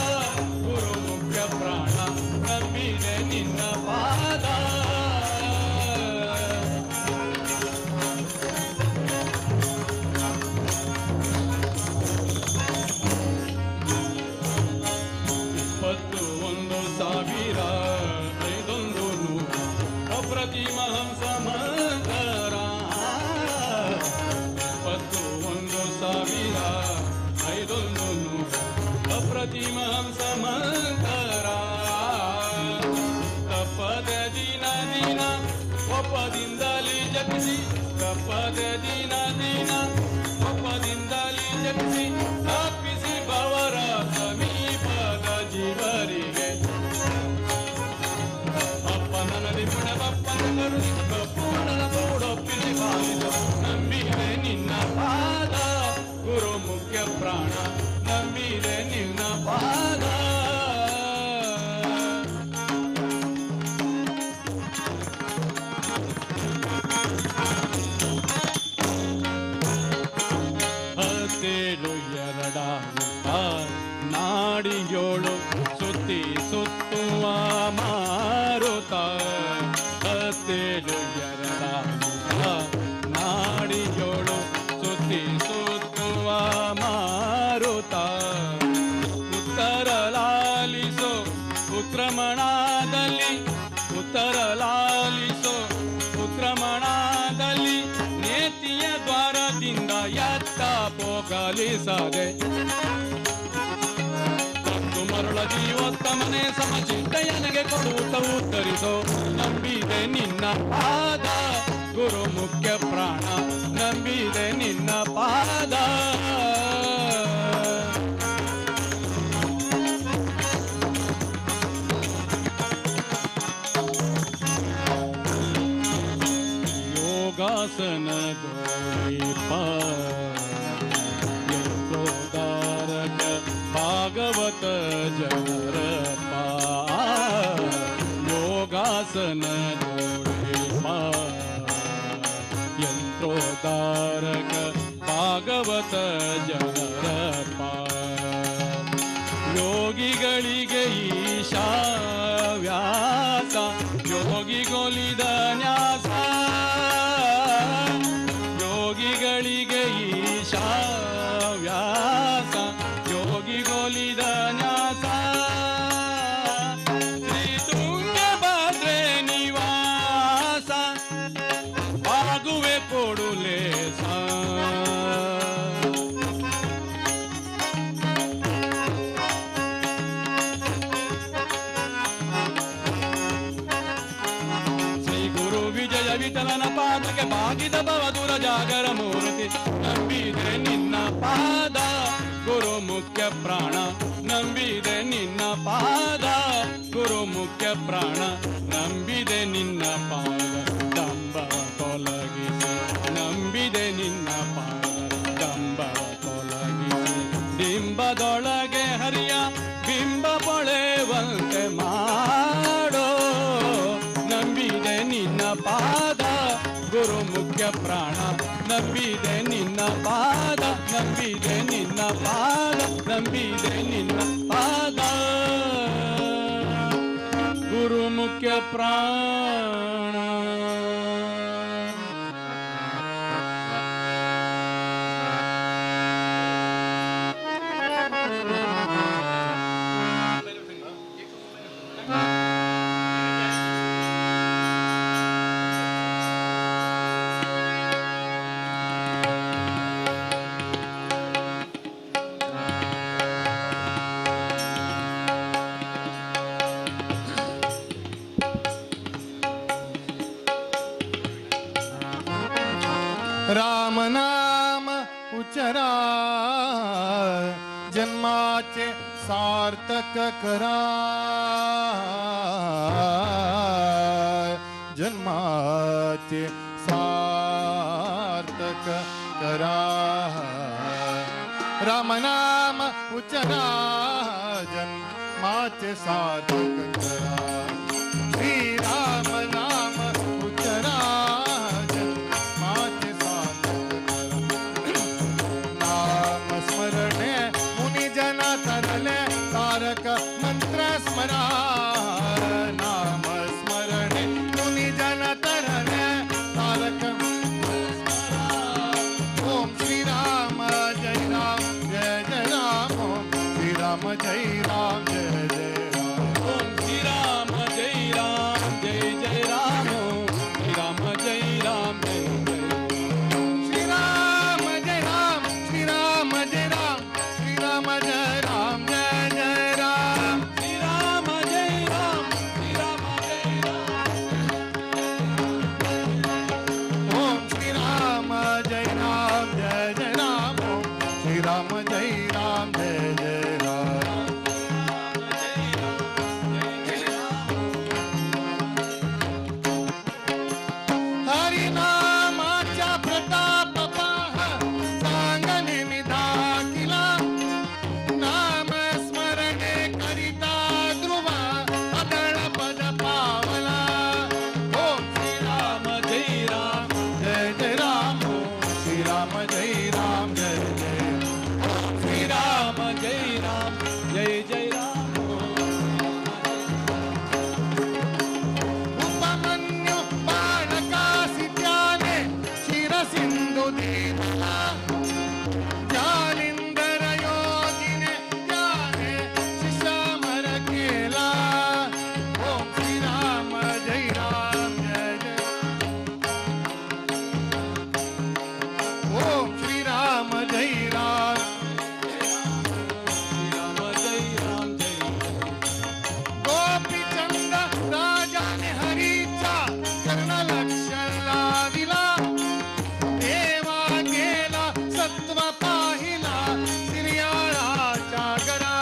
ಗುರು ಮುಖ್ಯ ಪ್ರಾಣ ನಂಬಿದೆ ನಿನ್ನ ಪಾದ ಪ್ರತಿಮಹಂಸ ಮಂತರ 21,500 ಪ್ರತಿಮಹಂಸ ಮಂತರ ತಪ್ಪದ ದಿನ ದಿನ ಒಪ್ಪದಿಂದಲೇ ಜಪಿಸಿ ತಪ್ಪದ ದಿನ ದಿನ ಒಪ್ಪದಿಂದಲೇ ಜಪಿಸಿ ತಪ್ಪಿಸಿ ಬವರ ಸಮೀಪದ ಜೀವರಿಗೆ ನಂಬಿದೆ ನಿನ್ನ ಪಾದ ಗುರು ಮುಖ್ಯ ಪ್ರಾಣ ನಂಬಿದೆ ನಿನ್ನ ಪಾದ ಹತ್ತೇಳು ಎರಡಾಗುತ್ತ ನಾಡಿಯೋಳು ಸುತ್ತಿ ಸುತ್ತುವ ಮಾರುತ ಹತ್ತೇಳು ಎರಡಾಗುತ್ತ ನಾಡಿಯೋಳು ಸುತ್ತಿ ಸುತ್ತುವ ಮಾರುತ ಉತ್ತರ ಲಾಲಿಸೋ ಉತ್ರಮಣದಲ್ಲಿ ಉತ್ತರ ಲಾಲಿಸೋ ಉತ್ರಮಣದಲ್ಲಿ ನೇತಿಯ ದ್ವಾರದಿಂದ ಎತ್ತ ಪೋಗಲಿಸದೆ ಮತ್ತು ಮರುಳ ಜೀವೋತ್ತಮನೆ ಸಮಚಿತ್ತಯನಿಗೆ ಕೊಡುತ್ತ ಉತ್ತರಿಸೋ ನಂಬಿದೆ ನಿನ್ನ ಪಾದ ಗುರು ಮುಖ್ಯ ಪ್ರಾಣ ನಂಬಿದೆ ನಿನ್ನ ಪಾದ ಯೋಗಾಸನ ಯಂತ್ರೋದಾರಕ ಭಾಗವತ ಜನರ ಯೋಗಾಸನ ಯಂತ್ರೋದಾರಕ ಭಾಗವತ ಜನರ ಯೋಗಿಗಳಿಗೆ ಈಶಾ ವ್ಯಾಸ ಯೋಗಿಗೊಲಿದ ನ್ಯಾಸ ಯೋಗಿಗಳಿಗೆ ಈಶಾ ವ್ಯಾಸ ಯೋಗಿಗೊಲಿದ ನ್ಯಾಸ ಶ್ರೀ ತುಂಗಭದ್ರೆ ನಿವಾಸ ಆಗುವೆ ಕೊಡುಲೇಸ ವಿಜಯ ವಿಠಲನ ಪಾದಕ್ಕೆ ಬಾಗಿದ ಬವದುರ ಜಾಗರ ಮೂರ್ತಿ ನಂಬಿದೆ ನಿನ್ನ ಪಾದ ಗುರು ಮುಖ್ಯ ಪ್ರಾಣ ನಂಬಿದೆ ನಿನ್ನ ಪಾದ ಗುರು ಮುಖ್ಯ ಪ್ರಾಣ ನಂಬಿದೆ ನಿನ್ನ ಪಾದ ಡಂಬವ ತೊಲಗಿಸಿ ನಂಬಿದೆ ನಿನ್ನ ಪಾದ ಡಂಬವ ತೊಲಗಿಸಿ ಬಿಂಬದೊಳಗೆ ಹರಿಯ ಬಿಂಬ ಪೊಳೆವಂತೆ ಮಾಡೋ ನಂಬಿದೆ ನಿನ್ನ ಪಾದ ಗುರು ಮುಖ್ಯ ಪ್ರಾಣ ನಂಬಿದೆ ನಿನ್ನ ಪಾದ ನಂಬಿದೆ ನಿನ್ನ ಪಾದ ನಂಬಿದೆ ನಿನ್ನ ಪಾದ ಗುರು ಮುಖ್ಯ ಪ್ರಾಣ राम नाम उचरा जन्माचे सार्थक करा जन्माचे सार्थक करा राम नाम उचरा जन्माचे सार्थक करा श्री राम नाम उचरा स्मरणे राम जय राम जय जय राम ओम श्री राम जय राम जय जय राम ओम श्री राम जय राम जय जय श्री राम जय राम श्री राम जय राम श्री राम जय राम जय जय राम श्री राम जय राम श्री राम जय राम ओम श्री राम जय राम जय जय राम ओम श्री राम जय राम जय जय राम हरि नामाच्या प्रताप पहा सांगणे निदाकिला नाम स्मरणे करिता ध्रुवा अदळ पद पावला ओम श्री राम जय राम जय जय राम ओम श्री राम जय राम जय जय श्री राम जय राम जय जय राम उपमन्यु बाणकासी त्याने क्षीरसिंधू दीनला जालिंदर योगिने त्याने शिशामर केला ओम श्री राम जय राम जय जय ओम श्री राम जय राम श्री राम जय राम जय गोपीचंद राजाने हरीचा कर्ण लक्ष लाविला देवा गेला सत्व पाहिला सिरियाळाच्या गरा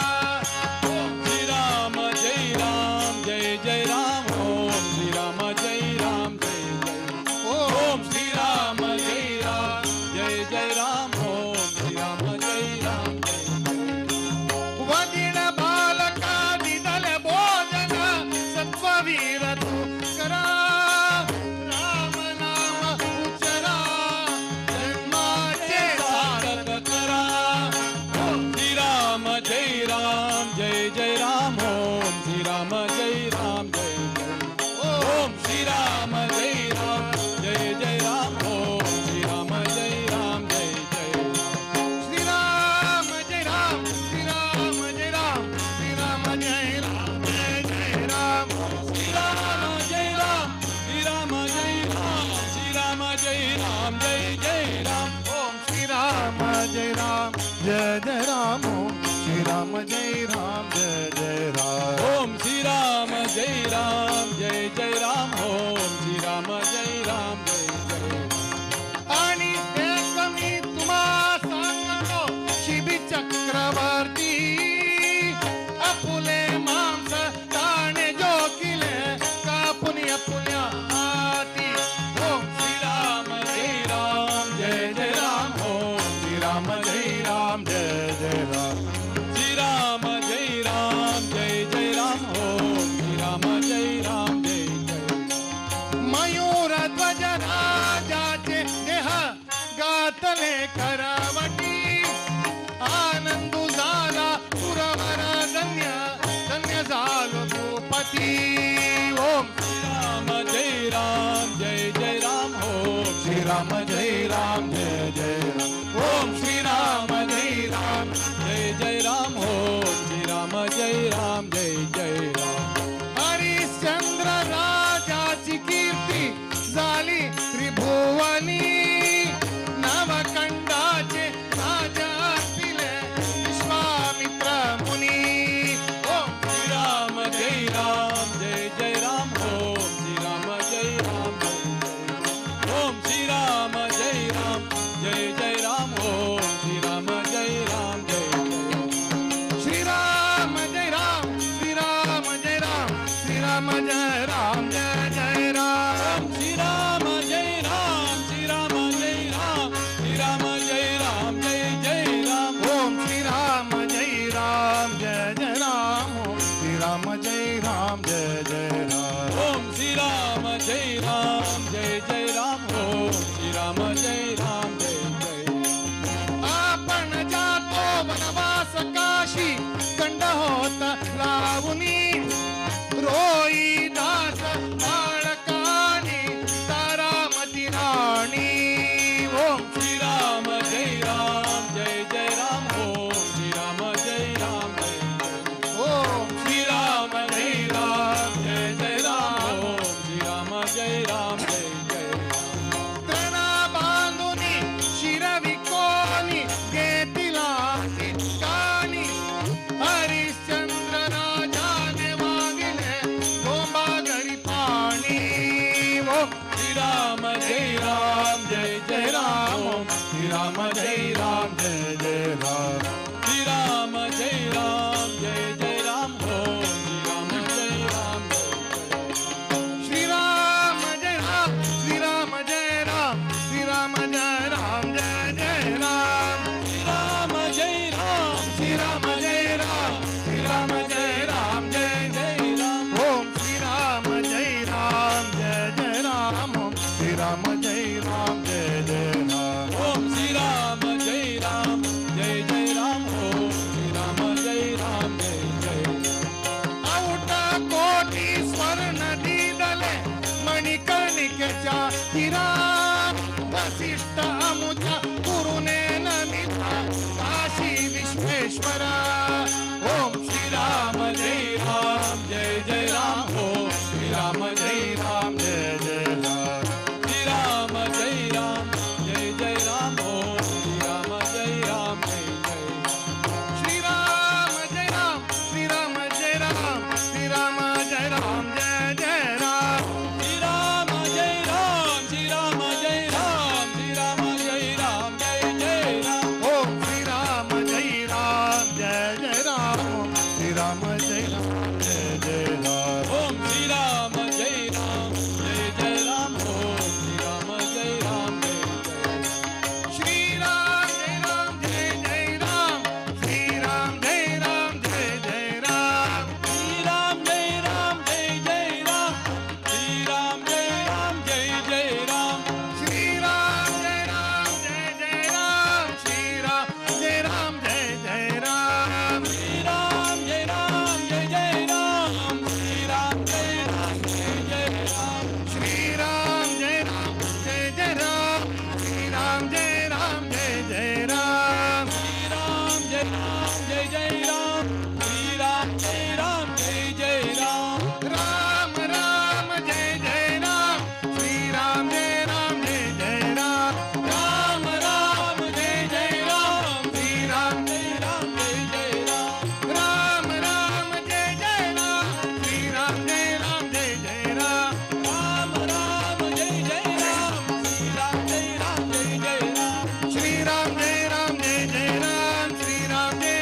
ओम श्री राम जय राम जय जय राम ओम श्री राम जय राम जय जय ओम श्री राम जय राम जय जय राम ओम श्री राम जय राम जय वदिण बालका दिदल भोजन सत्ववीर तू करा राम नाम उचरा जन्माचे सार्थक करा श्री राम जय राम जय जय राम ओम श्री राम जय राम जय जय ओम श्री राम जय राम जय जय राम ओम श्री राम जय राम जय जय श्री राम जय राम श्री राम जय राम श्री राम जय राम जय जय राम श्री राम जय राम श्री राम जय राम श्री राम जय राम जय जय राम ओम श्री राम जय राम जय जय राम ओम श्री राम जय राम जय जय राम ओम श्री राम जय राम जय जय राम ओम श्री राम जय राम जय जय आणि एक मी तुम्हा सांगतो शिबी चक्रवर्ती अपुले मांस दाणे जोकिले कापुनी अपुल्या हाती ओम श्री राम जय राम जय जय राम ओम श्री राम जय राम जय जय राम श्री राम जय राम जय जय राम ओम श्री राम जय राम जय जय मयूर श्री राम जय राम, श्री राम जय राम, जय जय राम। ओम श्री राम जय राम जय जय राम, ओम श्री राम जय राम जय जय राम। ओम श्री राम जय राम, जय जय राम। ओम श्री राम जय राम, जय जय। औट कोटी स्वर्ण दीदले मणिकर्णिकेच्या हिरा, वसिष्ठ अमुच्या गुरुने नमिता काशी विश्वेश्वरा। ओम श्री राम जय राम, जय जय राम। ओम श्री राम जय राम, जय जय राम। श्री राम जय राम, जय जय राम। ओम श्री राम जय राम, जय जय। श्री राम जय राम, श्री राम जय राम, श्री राम जय राम जय जय राम। श्री राम जय राम, श्री राम जय राम, श्री राम जय राम, जय जय राम। ओम श्री राम जय राम जय जय राम, ओम श्री राम जय राम जय जय राम। ओम श्री राम जय राम, जय जय राम। ओम श्री राम जय राम, जय जय। श्री राम जय राम जय जय राम, श्री राम जय राम जय जय राम। श्री राम जय राम, जय जय राम, श्री राम जय राम, जय जय राम। श्री राम जय राम जय जय राम, श्री राम जय राम जय जय राम। श्री राम जय राम, जय जय राम, श्री राम जय राम, जय जय राम। श्री राम जय राम जय जय राम, श्री राम जय राम जय जय राम। श्री राम जय राम, जय जय राम, श्री राम जय राम, जय जय राम। राम राम जय जय राम, श्री राम जय राम जय जय राम। राम राम जय जय राम, श्री राम जय राम, जय जय राम। राम राम जय जय राम, श्री राम जय राम जय जय राम। राम राम जय जय राम, श्री राम जय राम, जय जय राम। श्री राम जय राम जय जय राम, श्री राम जय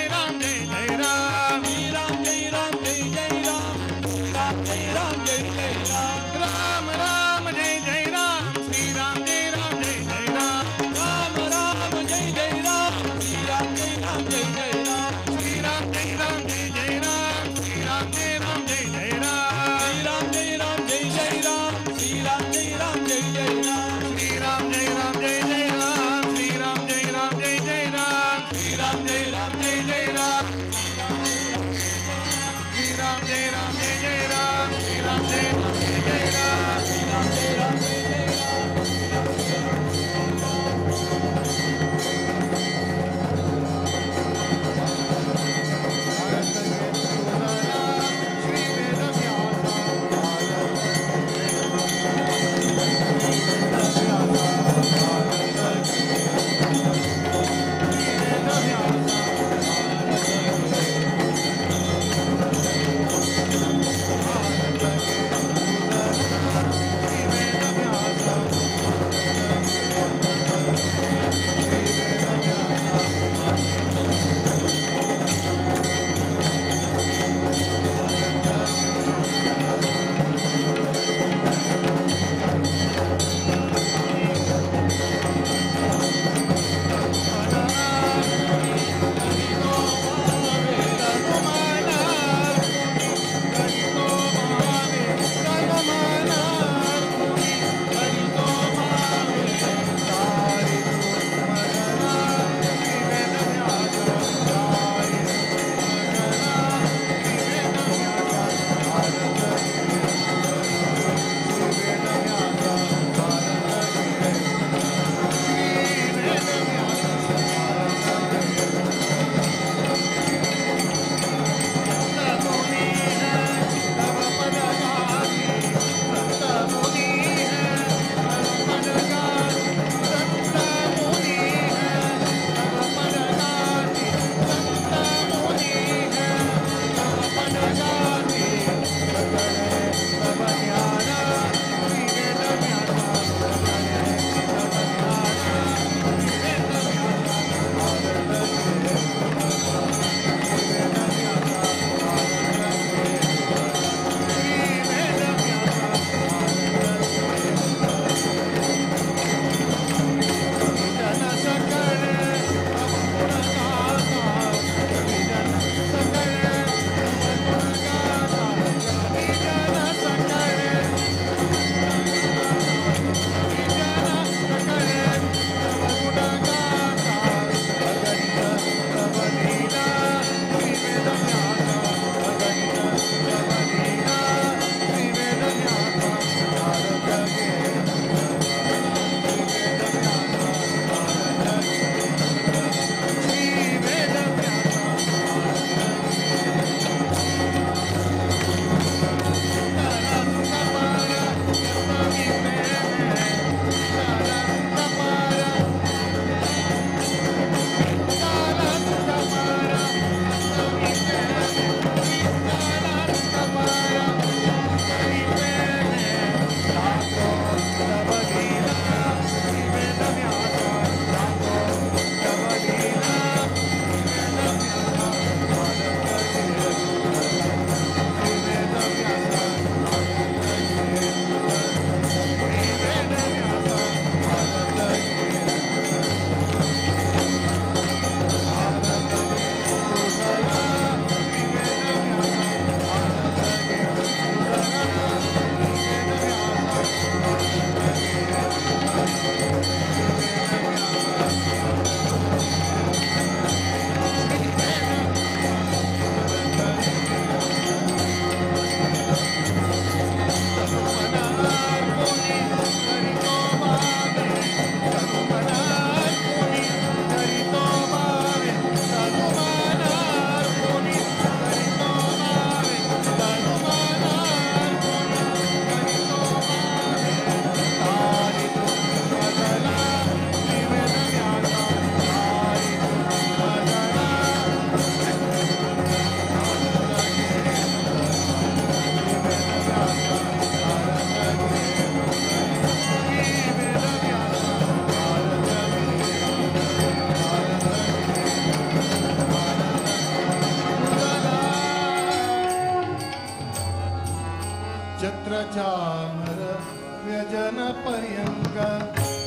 ವ್ಯಜನ ಪರ್ಯಂಕ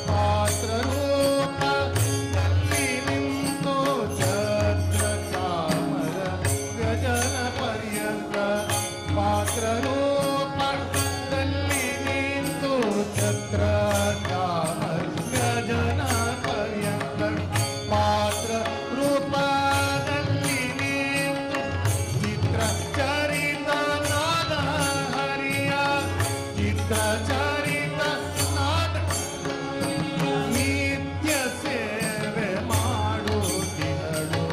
ಪಾತ್ರರೂಪದಲ್ಲಿ ನಿಂತು ಛತ್ರ ಚಾಮರ ವ್ಯಜನ ಪರ್ಯಂಕ ಪಾತ್ರರೂಪದಲ್ಲಿ ನಿಂತು ಛತ್ರ ಚಾಮರ ವ್ಯಜನ ಪರ್ಯಂಕ ಪಾತ್ರ ರೂಪದಲ್ಲಿ ನಿಂತು ಚಿತ್ರ ಚರಿತ ನಾದ ಹರಿಯ ಚಿತ್ರ ಚರಿತ ನಾದ ನಿತ್ಯ ಸೇವೆ ಮಾಡುತ್ತಿಹಳು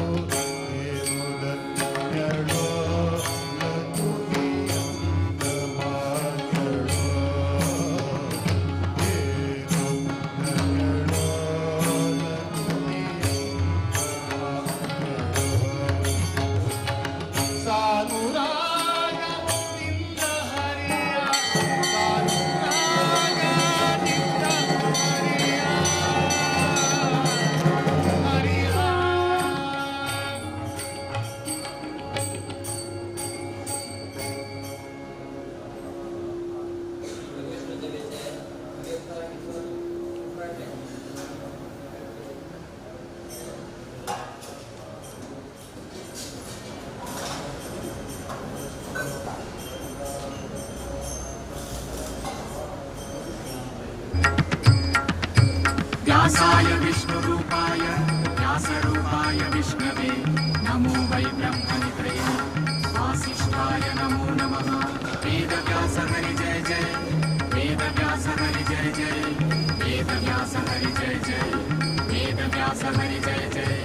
ದೇವದತ್ತಳು ಲಘುಗಿಯಂತ ಮಕ್ಕಳು ದೇವದತ್ತಳು ಸಾನುರಾಗ ನಿಂದ ಹರಿಯ ಸಾನುರಾಗ ನಿಂದ ಹರಿಯ ಹರಿಯ व्यासाय विष्णुरूपाय व्यासरूपाय विष्णवे नमो वै ब्रह्मनिधये वासिष्ठाय नमो नमः वेदव्यास हरि जय जय वेदव्यास हरि जय जय वेदव्यास हरि जय जय वेदव्यास हरि जय जय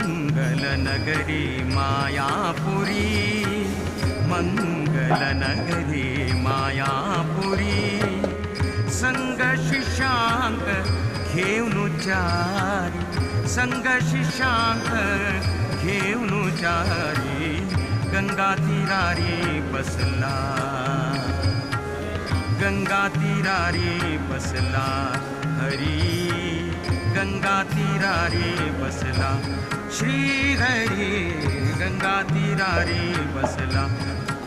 मंगलनगरी मायापुरी मंगलनगरी मायापुरी संग शिशांक घेऊन चारी संग शिशांक घेऊन चारी गंगा तीरारी बसला गंगा तीरारी बसला हरी गंगा तीरारी बसला श्री हरी गंगा तीरारी बसला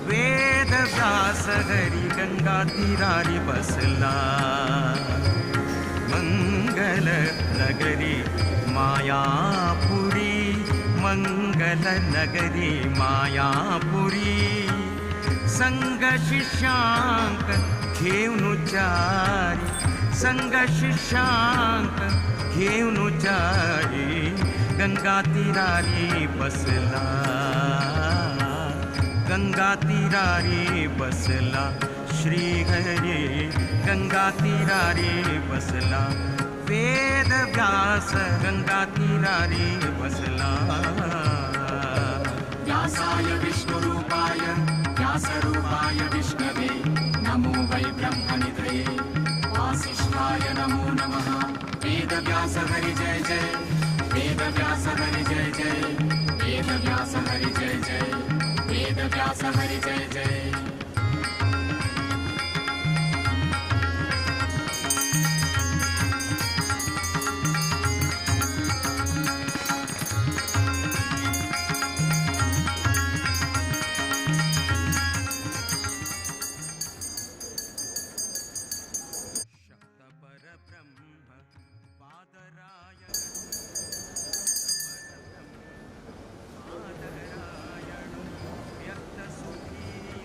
वेद व्यास हरी गंगा तीरारी बसला मंगल नगरी मायापुरी मंगल नगरी मायापुरी संग शिशांक घेऊन चारी संग शिशांक घेऊन चारी गंगा तीरारी बसला गंगा तीरारी बसला श्री हरी गंगा तीरारी बसला वेद व्यास गंगा तीरारी बसला व्यासाय विष्णुरूपाय व्यासरूपाय विष्णवे नमो वै ब्रह्मनिधये वासिष्ठाय नमो नमः वेदव्यास हरि जय जय वेदव्यास हरि जय जय वेदव्यास हरि जय जय वेदव्यास हरि जय जय व्यक्त सुखी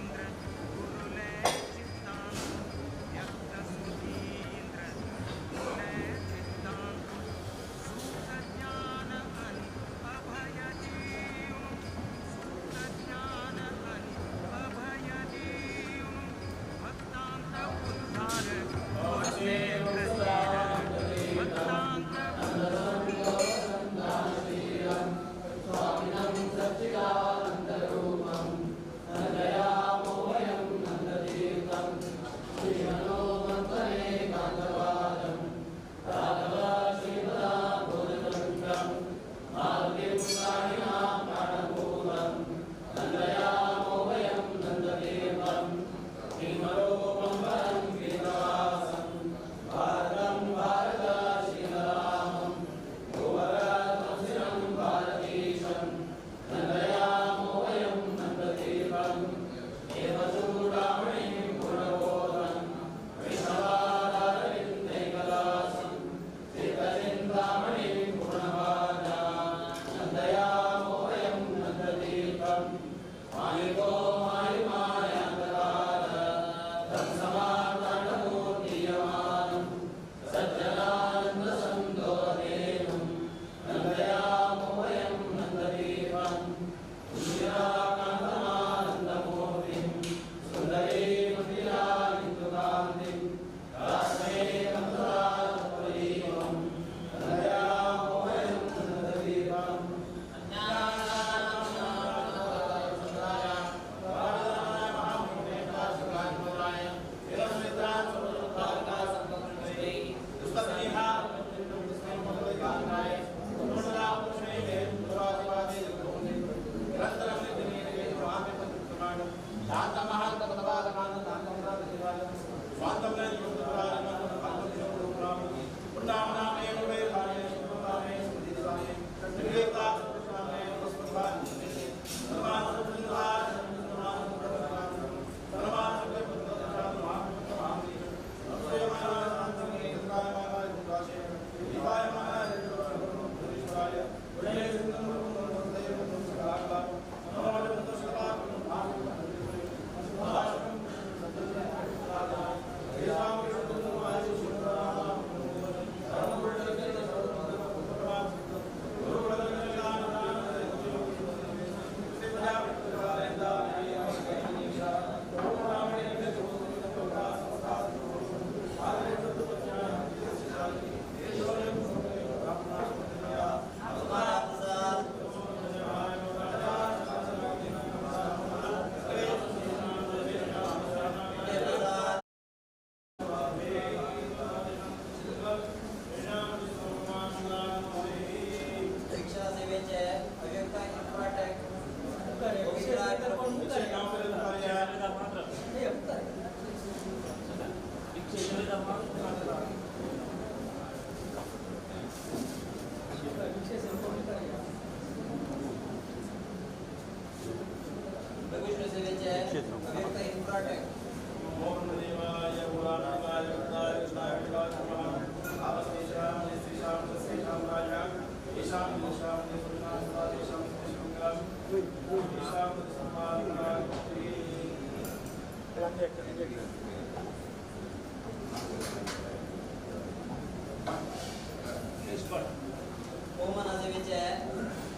ओमनाचे विजय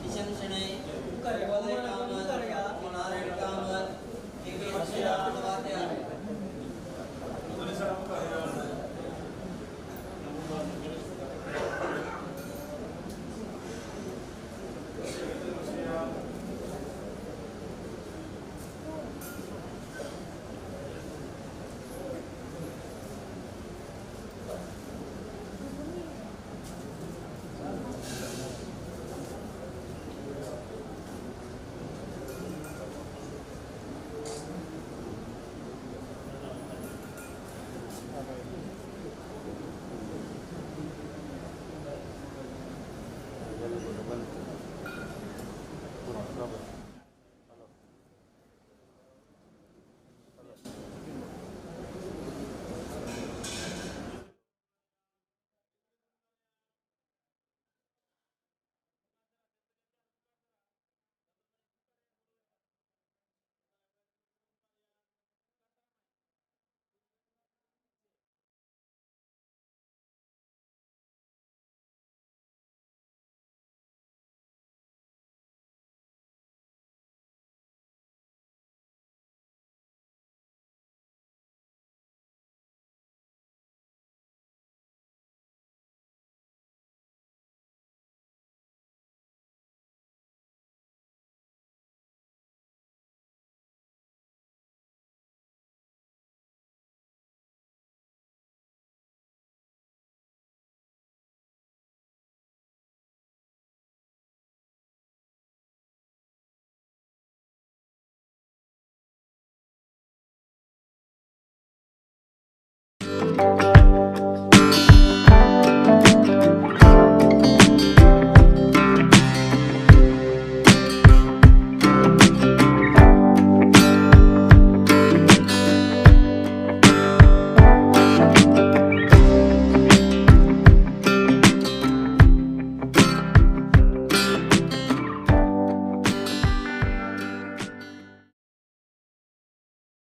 किशन शनै बोले काम नारायण काम के वाक्य Pura,